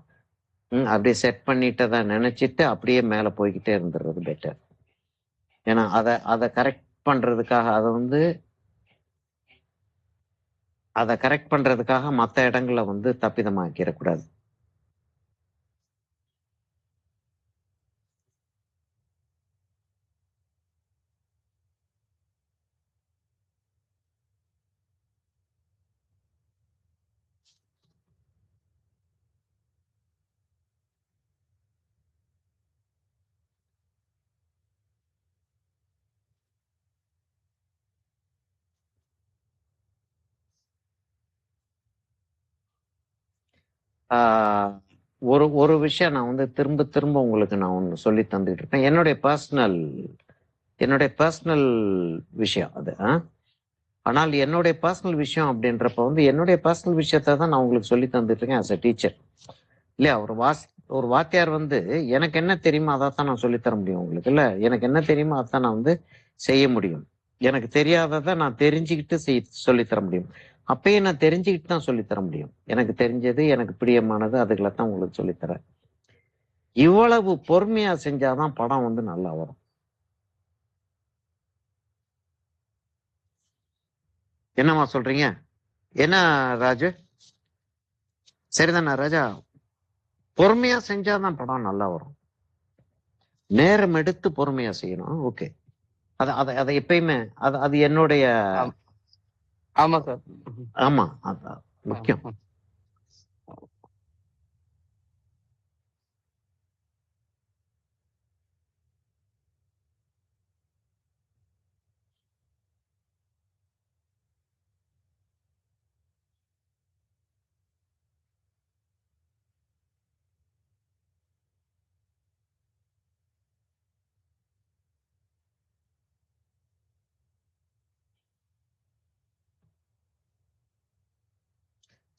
S2: அப்படியே செட் பண்ணிட்டதை நினைச்சிட்டு அப்படியே மேல போய்கிட்டே இருந்துடுறது பெட்டர். ஏன்னா அதை கரெக்ட் பண்றதுக்காக அதை கரெக்ட் பண்றதுக்காக மற்ற இடங்களை வந்து தப்பிதமாக்கிடக்கூடாது. ஒரு ஒரு விஷயம் நான் வந்து திரும்ப திரும்ப உங்களுக்கு நான் ஒன்று சொல்லி தந்துட்டு இருக்கேன். என்னுடைய பர்சனல் விஷயம் அது. ஆனால் என்னுடைய பர்சனல் விஷயம் அப்படின்றப்ப வந்து என்னுடைய பர்சனல் விஷயத்த தான் நான் உங்களுக்கு சொல்லி தந்துட்டு இருக்கேன் ஆஸ் அ டீச்சர். இல்லையா? ஒரு வாத்தியார் வந்து எனக்கு என்ன தெரியுமோ அதைத்தான் நான் சொல்லித்தர முடியும் உங்களுக்கு. இல்ல, எனக்கு என்ன தெரியுமோ அதான் நான் வந்து செய்ய முடியும். எனக்கு தெரியாததை நான் தெரிஞ்சுக்கிட்டு சொல்லித்தர முடியும். அப்பயே நான் தெரிஞ்சுக்கிட்டு தான் சொல்லித்தர முடியும். எனக்கு தெரிஞ்சது, எனக்கு பிரியமானது, அதுகளை தான் உங்களுக்கு சொல்லித்தரேன். இவ்வளவு பொறுமையா செஞ்சாதான் படம் வந்து நல்லா வரும். என்னம்மா சொல்றீங்க? என்ன ராஜு, சரிதானா ராஜா? பொறுமையா செஞ்சாதான் படம் நல்லா வரும். நேரம் எடுத்து பொறுமையா செய்யணும். ஓகே, அதை எப்பயுமே அது என்னுடைய.
S1: ஆமா சார்.
S2: ஆமா, அதான் முக்கியம்.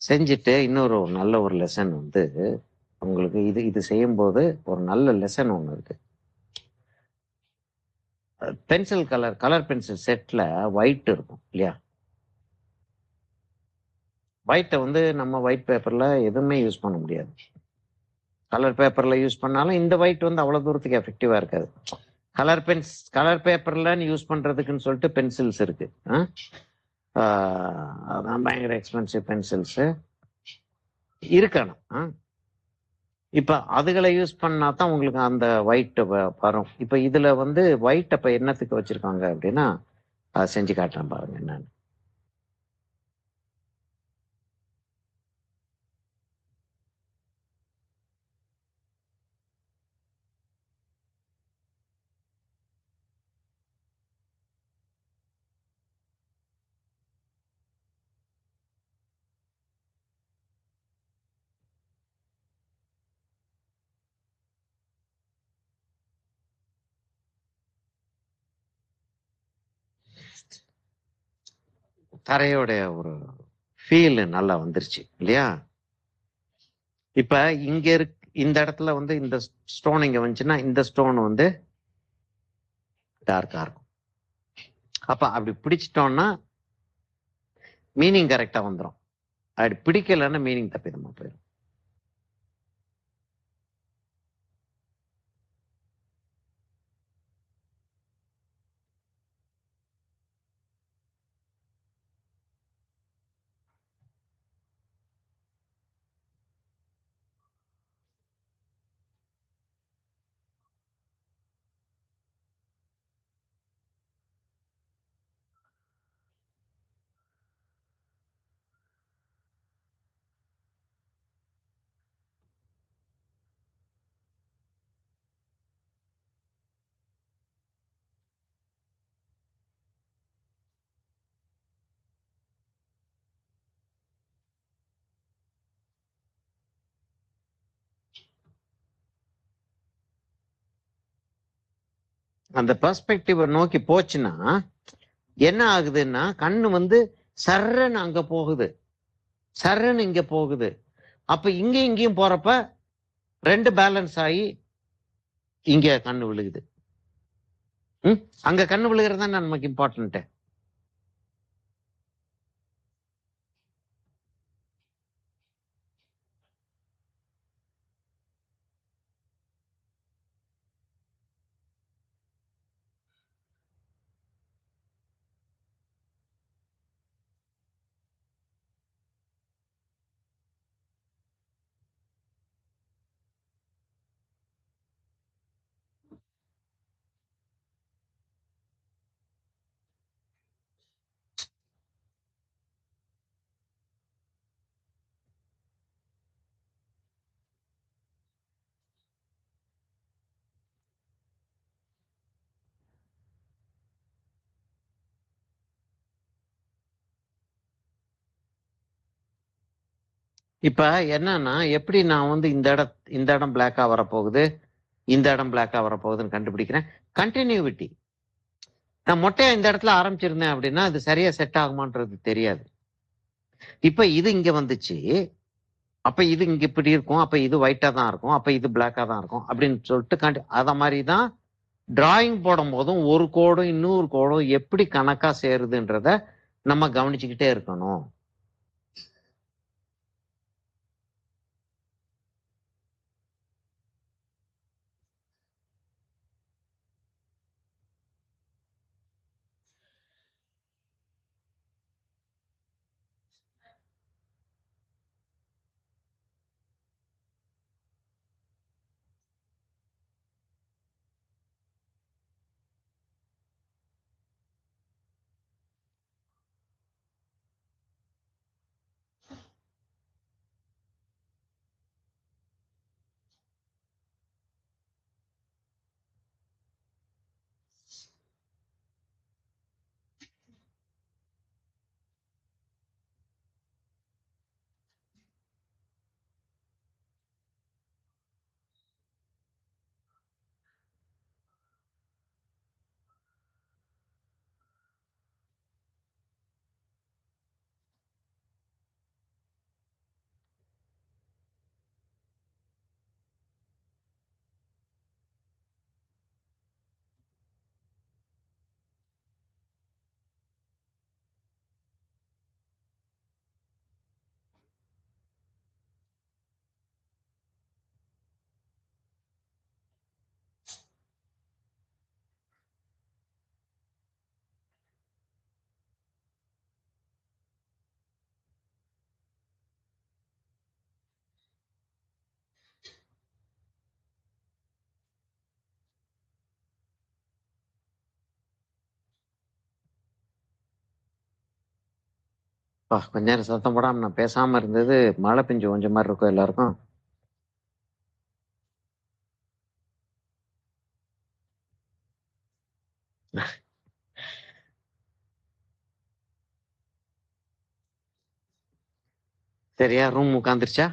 S2: செஞ்சுட்டு இன்னொரு நல்ல ஒரு லெசன் வந்து உங்களுக்கு இது செய்யும் போது ஒரு நல்ல லெசன் ஒண்ணு இருக்கு. பென்சில் கலர் பென்சில் செட்ல ஒயிட் இருக்கும் இல்லையா? ஒயிட்டை வந்து நம்ம ஒயிட் பேப்பர்ல எதுவுமே யூஸ் பண்ண முடியாது. கலர் பேப்பர்ல யூஸ் பண்ணாலும் இந்த ஒயிட் வந்து அவ்வளவு தூரத்துக்கு எஃபெக்டிவா இருக்காது. கலர் பேப்பர்ல யூஸ் பண்றதுக்குன்னு சொல்லிட்டு பென்சில்ஸ் இருக்கு. அதான் பயங்கர எக்ஸ்பென்சிவ் பென்சில்ஸ் இருக்கணும். இப்ப அதுகளை யூஸ் பண்ணா தான் உங்களுக்கு அந்த ஒயிட் வரும். இப்ப இதுல வந்து ஒயிட் அப்ப என்னத்துக்கு வச்சிருக்காங்க அப்படின்னா, அதை செஞ்சு காட்டுறேன் பாருங்க என்னன்னு. தரையோடைய ஒரு ஃபீல் நல்லா வந்துருச்சு இல்லையா? இப்ப இங்க இந்த இடத்துல வந்து இந்த ஸ்டோன் இங்க வந்துச்சுன்னா இந்த ஸ்டோன் வந்து டார்க்கா இருக்கும். அப்ப அப்படி பிடிச்சிட்டோம்னா மீனிங் கரெக்டா வந்துடும். அப்படி பிடிக்கலன்னா மீனிங் தப்பிதமா போயிடும். அந்த பெர்ஸ்பெக்டிவ நோக்கி போச்சுன்னா என்ன ஆகுதுன்னா கண்ணு வந்து சர்றன்னு அங்க போகுது, சர்றன்னு இங்க போகுது. அப்ப இங்க இங்கேயும் போறப்ப ரெண்டு பேலன்ஸ் ஆகி இங்க கண்ணு விழுகுது. அங்க கண்ணு விழுகிறது தான் நமக்கு இம்பார்ட்டன்ட். இப்ப என்னன்னா எப்படி நான் வந்து இந்த இடம் பிளாக்கா வரப்போகுது, இந்த இடம் பிளாக்கா வரப்போகுதுன்னு கண்டுபிடிக்கிறேன். கண்டினியூவிட்டி. நான் மொட்டையா இந்த இடத்துல ஆரம்பிச்சிருந்தேன் அப்படின்னா அது சரியா செட் ஆகுமான்றது தெரியாது. இப்ப இது இங்க வந்துச்சு, அப்ப இது இங்க இப்படி இருக்கும், அப்ப இது ஒயிட்டா தான் இருக்கும், அப்ப இது பிளாக்கா தான் இருக்கும் அப்படின்னு சொல்லிட்டு அத மாதிரிதான் டிராயிங் போடும் போதும் ஒரு கோடும் இன்னொரு கோடும் எப்படி கணக்கா சேருதுன்றத நம்ம கவனிச்சுக்கிட்டே இருக்கணும். கொஞ்ச நேரம் சத்தம் போடாம நான் பேசாம இருந்தது மழை பெஞ்சு கொஞ்ச மாதிரி இருக்கும் எல்லாருக்கும். சரியா ரூம் உட்காந்துருச்சா?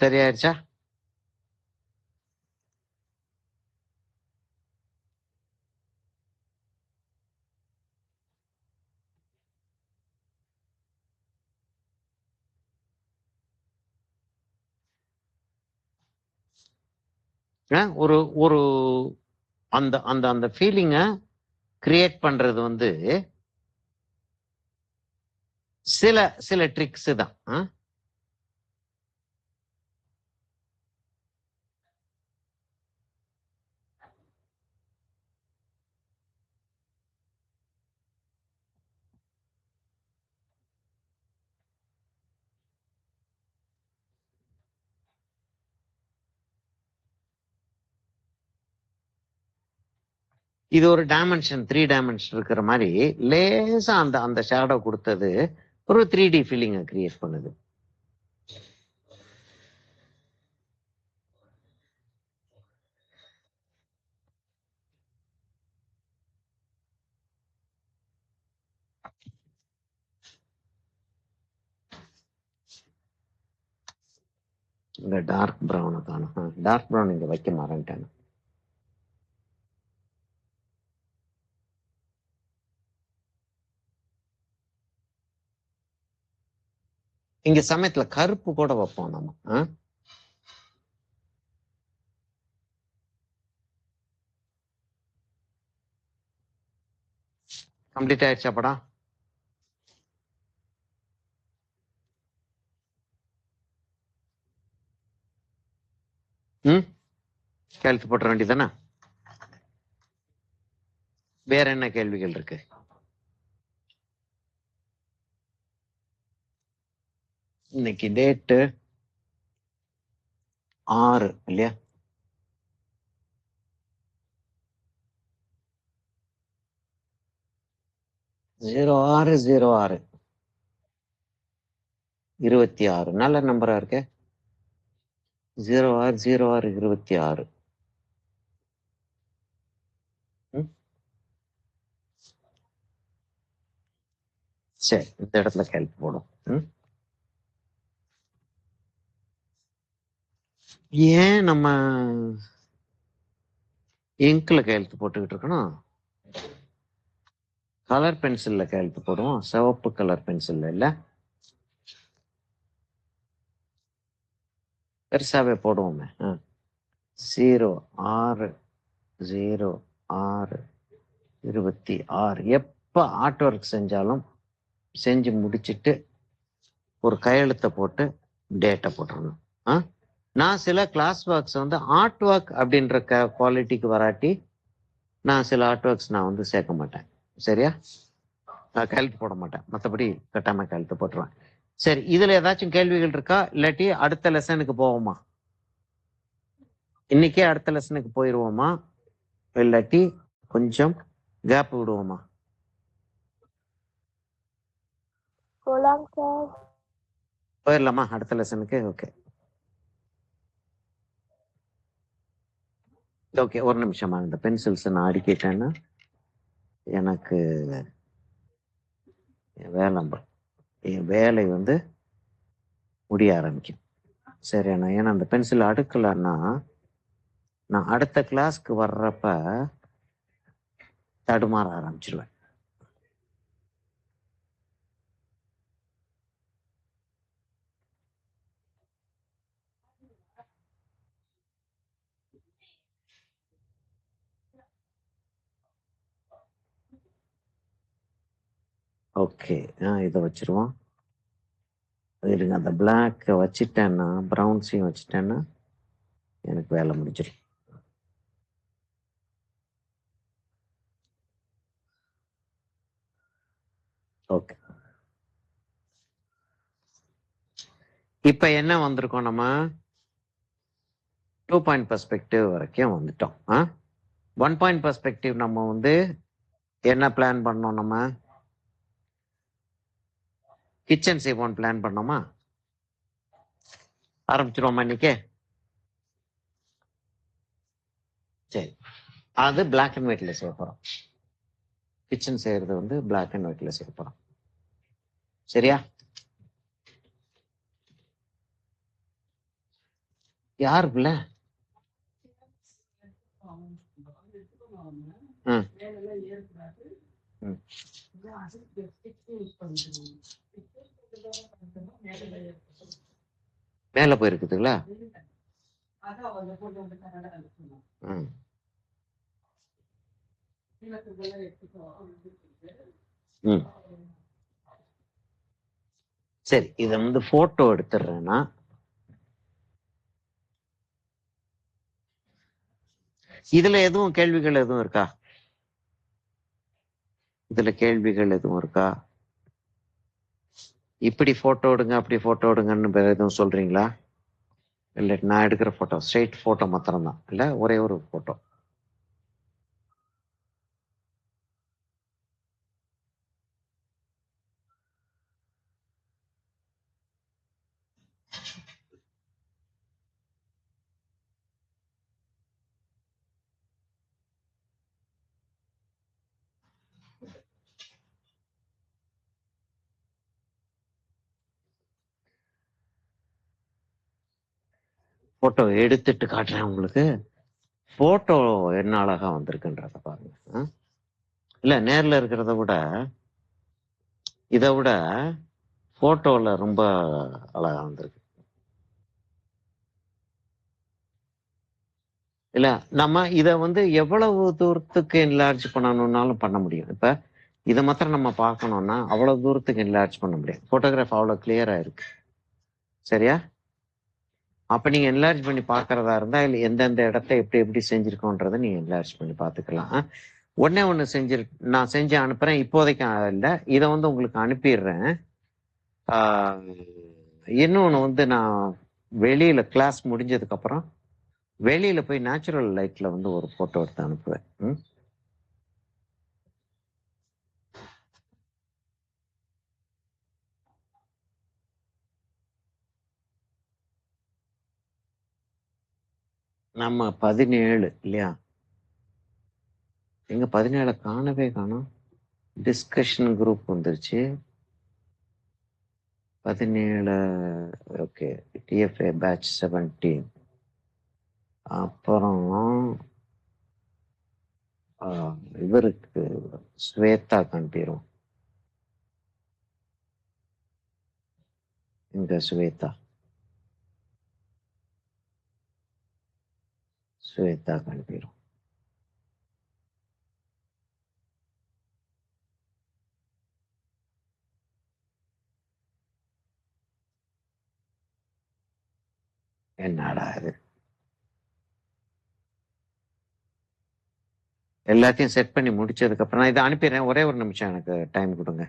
S2: சரியாயிருச்சா? ஒரு ஒரு அந்த அந்த அந்த ஃபீலிங்கை கிரியேட் பண்றது வந்து சில சில ட்ரிக்ஸ் தான். இது ஒரு டைமென்ஷன் 3 டைமென்ஷன் இருக்கிற மாதிரி லேசா அந்த அந்த ஷேடோ கொடுத்தது ஒரு 3D ஃபீலிங்கை கிரியேட் பண்ணுது. இந்த டார்க் ப்ரௌனை காணும். டார்க் ப்ரௌன் இங்க வைக்க மறந்துட்டேன். இங்க சமயத்துல கருப்பு கூட வைப்போம் நம்ம. கம்ப்ளீட் ஆயிடுச்சா படம்? கழுத்து போட்டுற வேண்டியதானே? வேற என்ன கேள்விகள் இருக்கு? இன்னைக்கு டேட்டு 6 இல்லையா? ஜீரோ 26 நல்ல நம்பரா இருக்கு. 060626. சரி, இந்த இடத்துல கேள்வி போடும். ஏன் நம்ம இங்க்ல கையெழுத்து போட்டுக்கிட்டு இருக்கணும்? கலர் பென்சில்ல கையெழுத்து போடுவோம். சிவப்பு கலர் பென்சில்ல இல்ல, பெருசாவே போடுவோமே. 060626. எப்ப ஆர்ட் ஒர்க் செஞ்சாலும் செஞ்சு முடிச்சுட்டு ஒரு கையெழுத்தை போட்டு டேட்டை போட்டுறணும். நான் சில கிளாஸ் ஒர்க்ஸ் வந்து ஆர்ட் ஒர்க் அப்படின்ற குவாலிட்டிக்கு வராட்டி நான் சில ஆர்ட் ஒர்க்ஸ் நான் வந்து சேர்க்க மாட்டேன். சரியா? நான் கையெழுத்து போட மாட்டேன். மற்றபடி கட்டாம கையெழுத்து போட்டுருவேன். சரி, இதுல ஏதாச்சும் கேள்விகள் இருக்கா? இல்லாட்டி அடுத்த லெசனுக்கு போவோமா? இன்னைக்கே அடுத்த லெசனுக்கு போயிடுவோமா? இல்லாட்டி கொஞ்சம் கேப் விடுவோமா?
S4: போலாம் சார்.
S2: போயிடலாமா அடுத்த லெசனுக்கு? ஓகே ஓகே, ஒரு நிமிஷமா இந்த பென்சில்ஸ் நான் அடிக்கிட்டேன்னா எனக்கு என் வேலை வந்து முடிய ஆரம்பிக்கும். சரி, நான் ஏன்னா அந்த பென்சில் அடுக்கலன்னா நான் அடுத்த கிளாஸ்க்கு வர்றப்ப தடுமாற ஆரம்பிச்சிருவேன். ஓகே, இதை வச்சிருவோம். இருங்க, அந்த பிளாக் வச்சுட்டேன்னா ப்ரௌன்ஸையும் வச்சுட்டேன்னா எனக்கு வேலை முடிஞ்சிடும். ஓகே, இப்ப என்ன வந்திருக்கோம் நம்ம? 2 பாயிண்ட் பெர்ஸ்பெக்டிவ் வரைக்கும் வந்துட்டோம். 1 பாயிண்ட் பெர்ஸ்பெக்டிவ் நம்ம வந்து என்ன பிளான் பண்ணோம்? நம்ம கிச்சன் சேவ் பிளான் பண்ணோமா? ஆரம்பிச்சிருவோமா இன்னைக்கு? சரி, அது பிளாக் அண்ட் ஒயிட்ல செய்ய போறோம். கிச்சன் செய்யறது வந்து பிளாக் அண்ட் ஒயிட்ல செய்ய போறோம். சரியா? யார் பிள்ளை? ம், ம். மேல போயிருக்குதுங்களா? ம். ம். சரி, இத வந்து போட்டோ எடுத்துடுறேன்னா, இதுல எதுவும் கேள்விகள் எதுவும் இருக்கா? இதுல கேள்விகள் எதுவும் இருக்கா? இப்படி போட்டோ எடுங்க அப்படி போட்டோ எடுங்கன்னு வேற எதுவும் சொல்றீங்களா? இல்ல நான் எடுக்கிற போட்டோ ஸ்ட்ரெயிட் போட்டோ மாத்திரம் தான், இல்ல ஒரே ஒரு போட்டோ? போட்டோ எடுத்துட்டு காட்டுறேன் உங்களுக்கு. போட்டோ என்ன அழகா வந்திருக்குன்றத பாருங்க. இல்ல நேர்ல இருக்கிறத விட இதை விட போட்டோல ரொம்ப அழகா வந்திருக்கு. இல்ல நம்ம இத வந்து எவ்வளவு தூரத்துக்கு என்லார்ஜ் பண்ணணும்னாலும் பண்ண முடியும். இப்ப இதை மாத்திரம் நம்ம பார்க்கணும்னா அவ்வளவு தூரத்துக்கு என்லார்ஜ் பண்ண முடியும். போட்டோகிராஃப் அவ்வளவு கிளியரா இருக்கு. சரியா? அப்ப நீங்க என்லார்ஜ் பண்ணி பாக்குறதா இருந்தா இல்ல எந்தெந்த இடத்த எப்படி எப்படி செஞ்சிருக்கோன்றதை நீங்க என்லார்ஜ் பண்ணி பாத்துக்கலாம். ஒன்னே ஒண்ணு நான் செஞ்சு அனுப்புறேன். இப்போதைக்கு இல்ல, இதை வந்து உங்களுக்கு அனுப்பிடுறேன். இன்னொன்னு வந்து நான் வெளியில கிளாஸ் முடிஞ்சதுக்கு அப்புறம் வெளியில போய் நேச்சுரல் லைட்ல வந்து ஒரு போட்டோ எடுத்து அனுப்புவேன். நம்ம 17 இல்லையா? எங்க 17 காணவே காணோம். டிஸ்கஷன் குரூப் வந்துருச்சு. 17 ஓகே. TFA batch 17. அப்புறம் இவருக்கு ஸ்வேதா காண்பிரும். இந்த ஸ்வேதா காண்பிரும். என்னடா இது? எல்லாத்தையும் செட் பண்ணி முடிச்சதுக்கு அப்புறம் நான் இதை அனுப்பிடுறேன். ஒரே ஒரு நிமிஷம் எனக்கு டைம் கொடுங்க.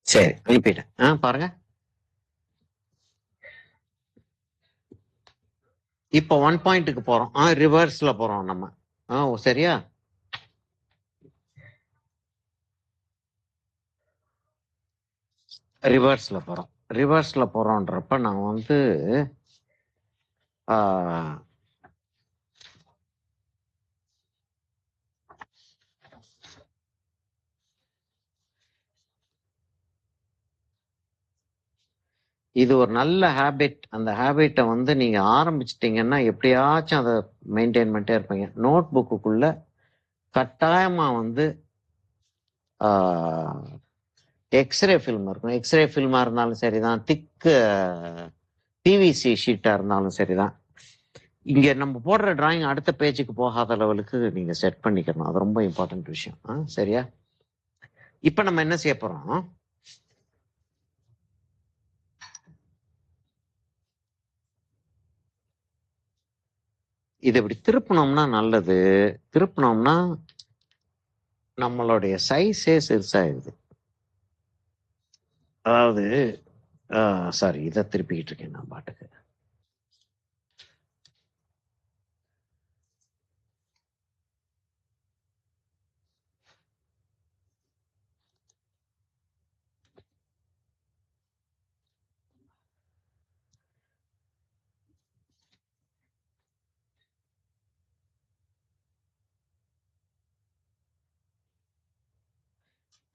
S2: சரி, அனுப்பிட்டேன். பாருங்க. இப்போ 1 பாயிண்ட்டுக்கு போறோம். ரிவர்ஸ்ல போறோம் நம்ம. சரியா? ரிவர்ஸ்ல போறோன்றப்ப நான் வந்து இது ஒரு நல்ல ஹேபிட். அந்த ஹேபிட்டை வந்து நீங்க ஆரம்பிச்சிட்டீங்கன்னா எப்படியாச்சும் அதை மெயின்டைன் பண்ணிட்டே இருப்பீங்க. நோட் புக்குக்குள்ள கட்டாயமா வந்து எக்ஸ்ரே ஃபில்ம் இருக்கும். எக்ஸ்ரே ஃபில்மா இருந்தாலும் சரிதான், திக்கு பிவிசி ஷீட்டா இருந்தாலும் சரிதான். இங்க நம்ம போடுற டிராயிங் அடுத்த பேஜுக்கு போகாத லெவலுக்கு நீங்க செட் பண்ணிக்கணும். அது ரொம்ப இம்பார்ட்டன்ட் விஷயம். சரியா? இப்ப நம்ம என்ன செய்ய போறோம்? இதை இப்படி திருப்பினோம்னா நல்லது. திருப்பினோம்னா நம்மளுடைய சைஸே சிறுசாயிருது. அதாவது சாரி, இதை திருப்பிக்கிட்டு இருக்கேன் நான் பாட்டுக்கு.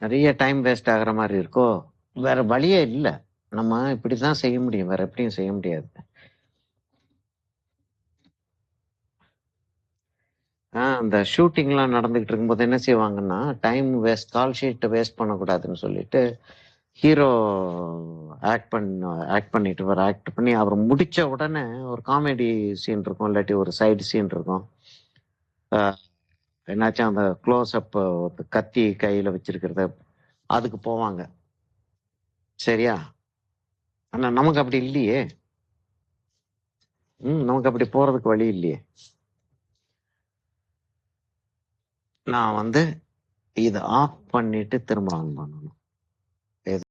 S2: நிறைய டைம் வேஸ்ட் ஆகுற மாதிரி இருக்கோ? வேற வழியே இல்லை. நம்ம இப்படிதான் செய்ய முடியும், வேற எப்படியும் செய்ய முடியாது. அந்த ஷூட்டிங்லாம் நடந்துகிட்டு இருக்கும்போது என்ன செய்வாங்கன்னா, time waste, call sheet waste பண்ணக்கூடாதுன்னு சொல்லிட்டு ஹீரோ ஆக்ட் பண்ணிட்டு ஆக்ட் பண்ணி அவர் முடிச்ச உடனே ஒரு காமெடி சீன் இருக்கும், இல்லாட்டி ஒரு சைடு சீன் இருக்கும். என்னாச்சும் அந்த க்ளோஸ் அப் கத்தி கையில வச்சிருக்கிறத அதுக்கு போவாங்க. சரியா? ஆனா நமக்கு அப்படி இல்லையே. நமக்கு அப்படி போறதுக்கு வழி இல்லையே. நான் இதை ஆஃப் பண்ணிட்டு திரும்ப ஆன் பண்ணணும்.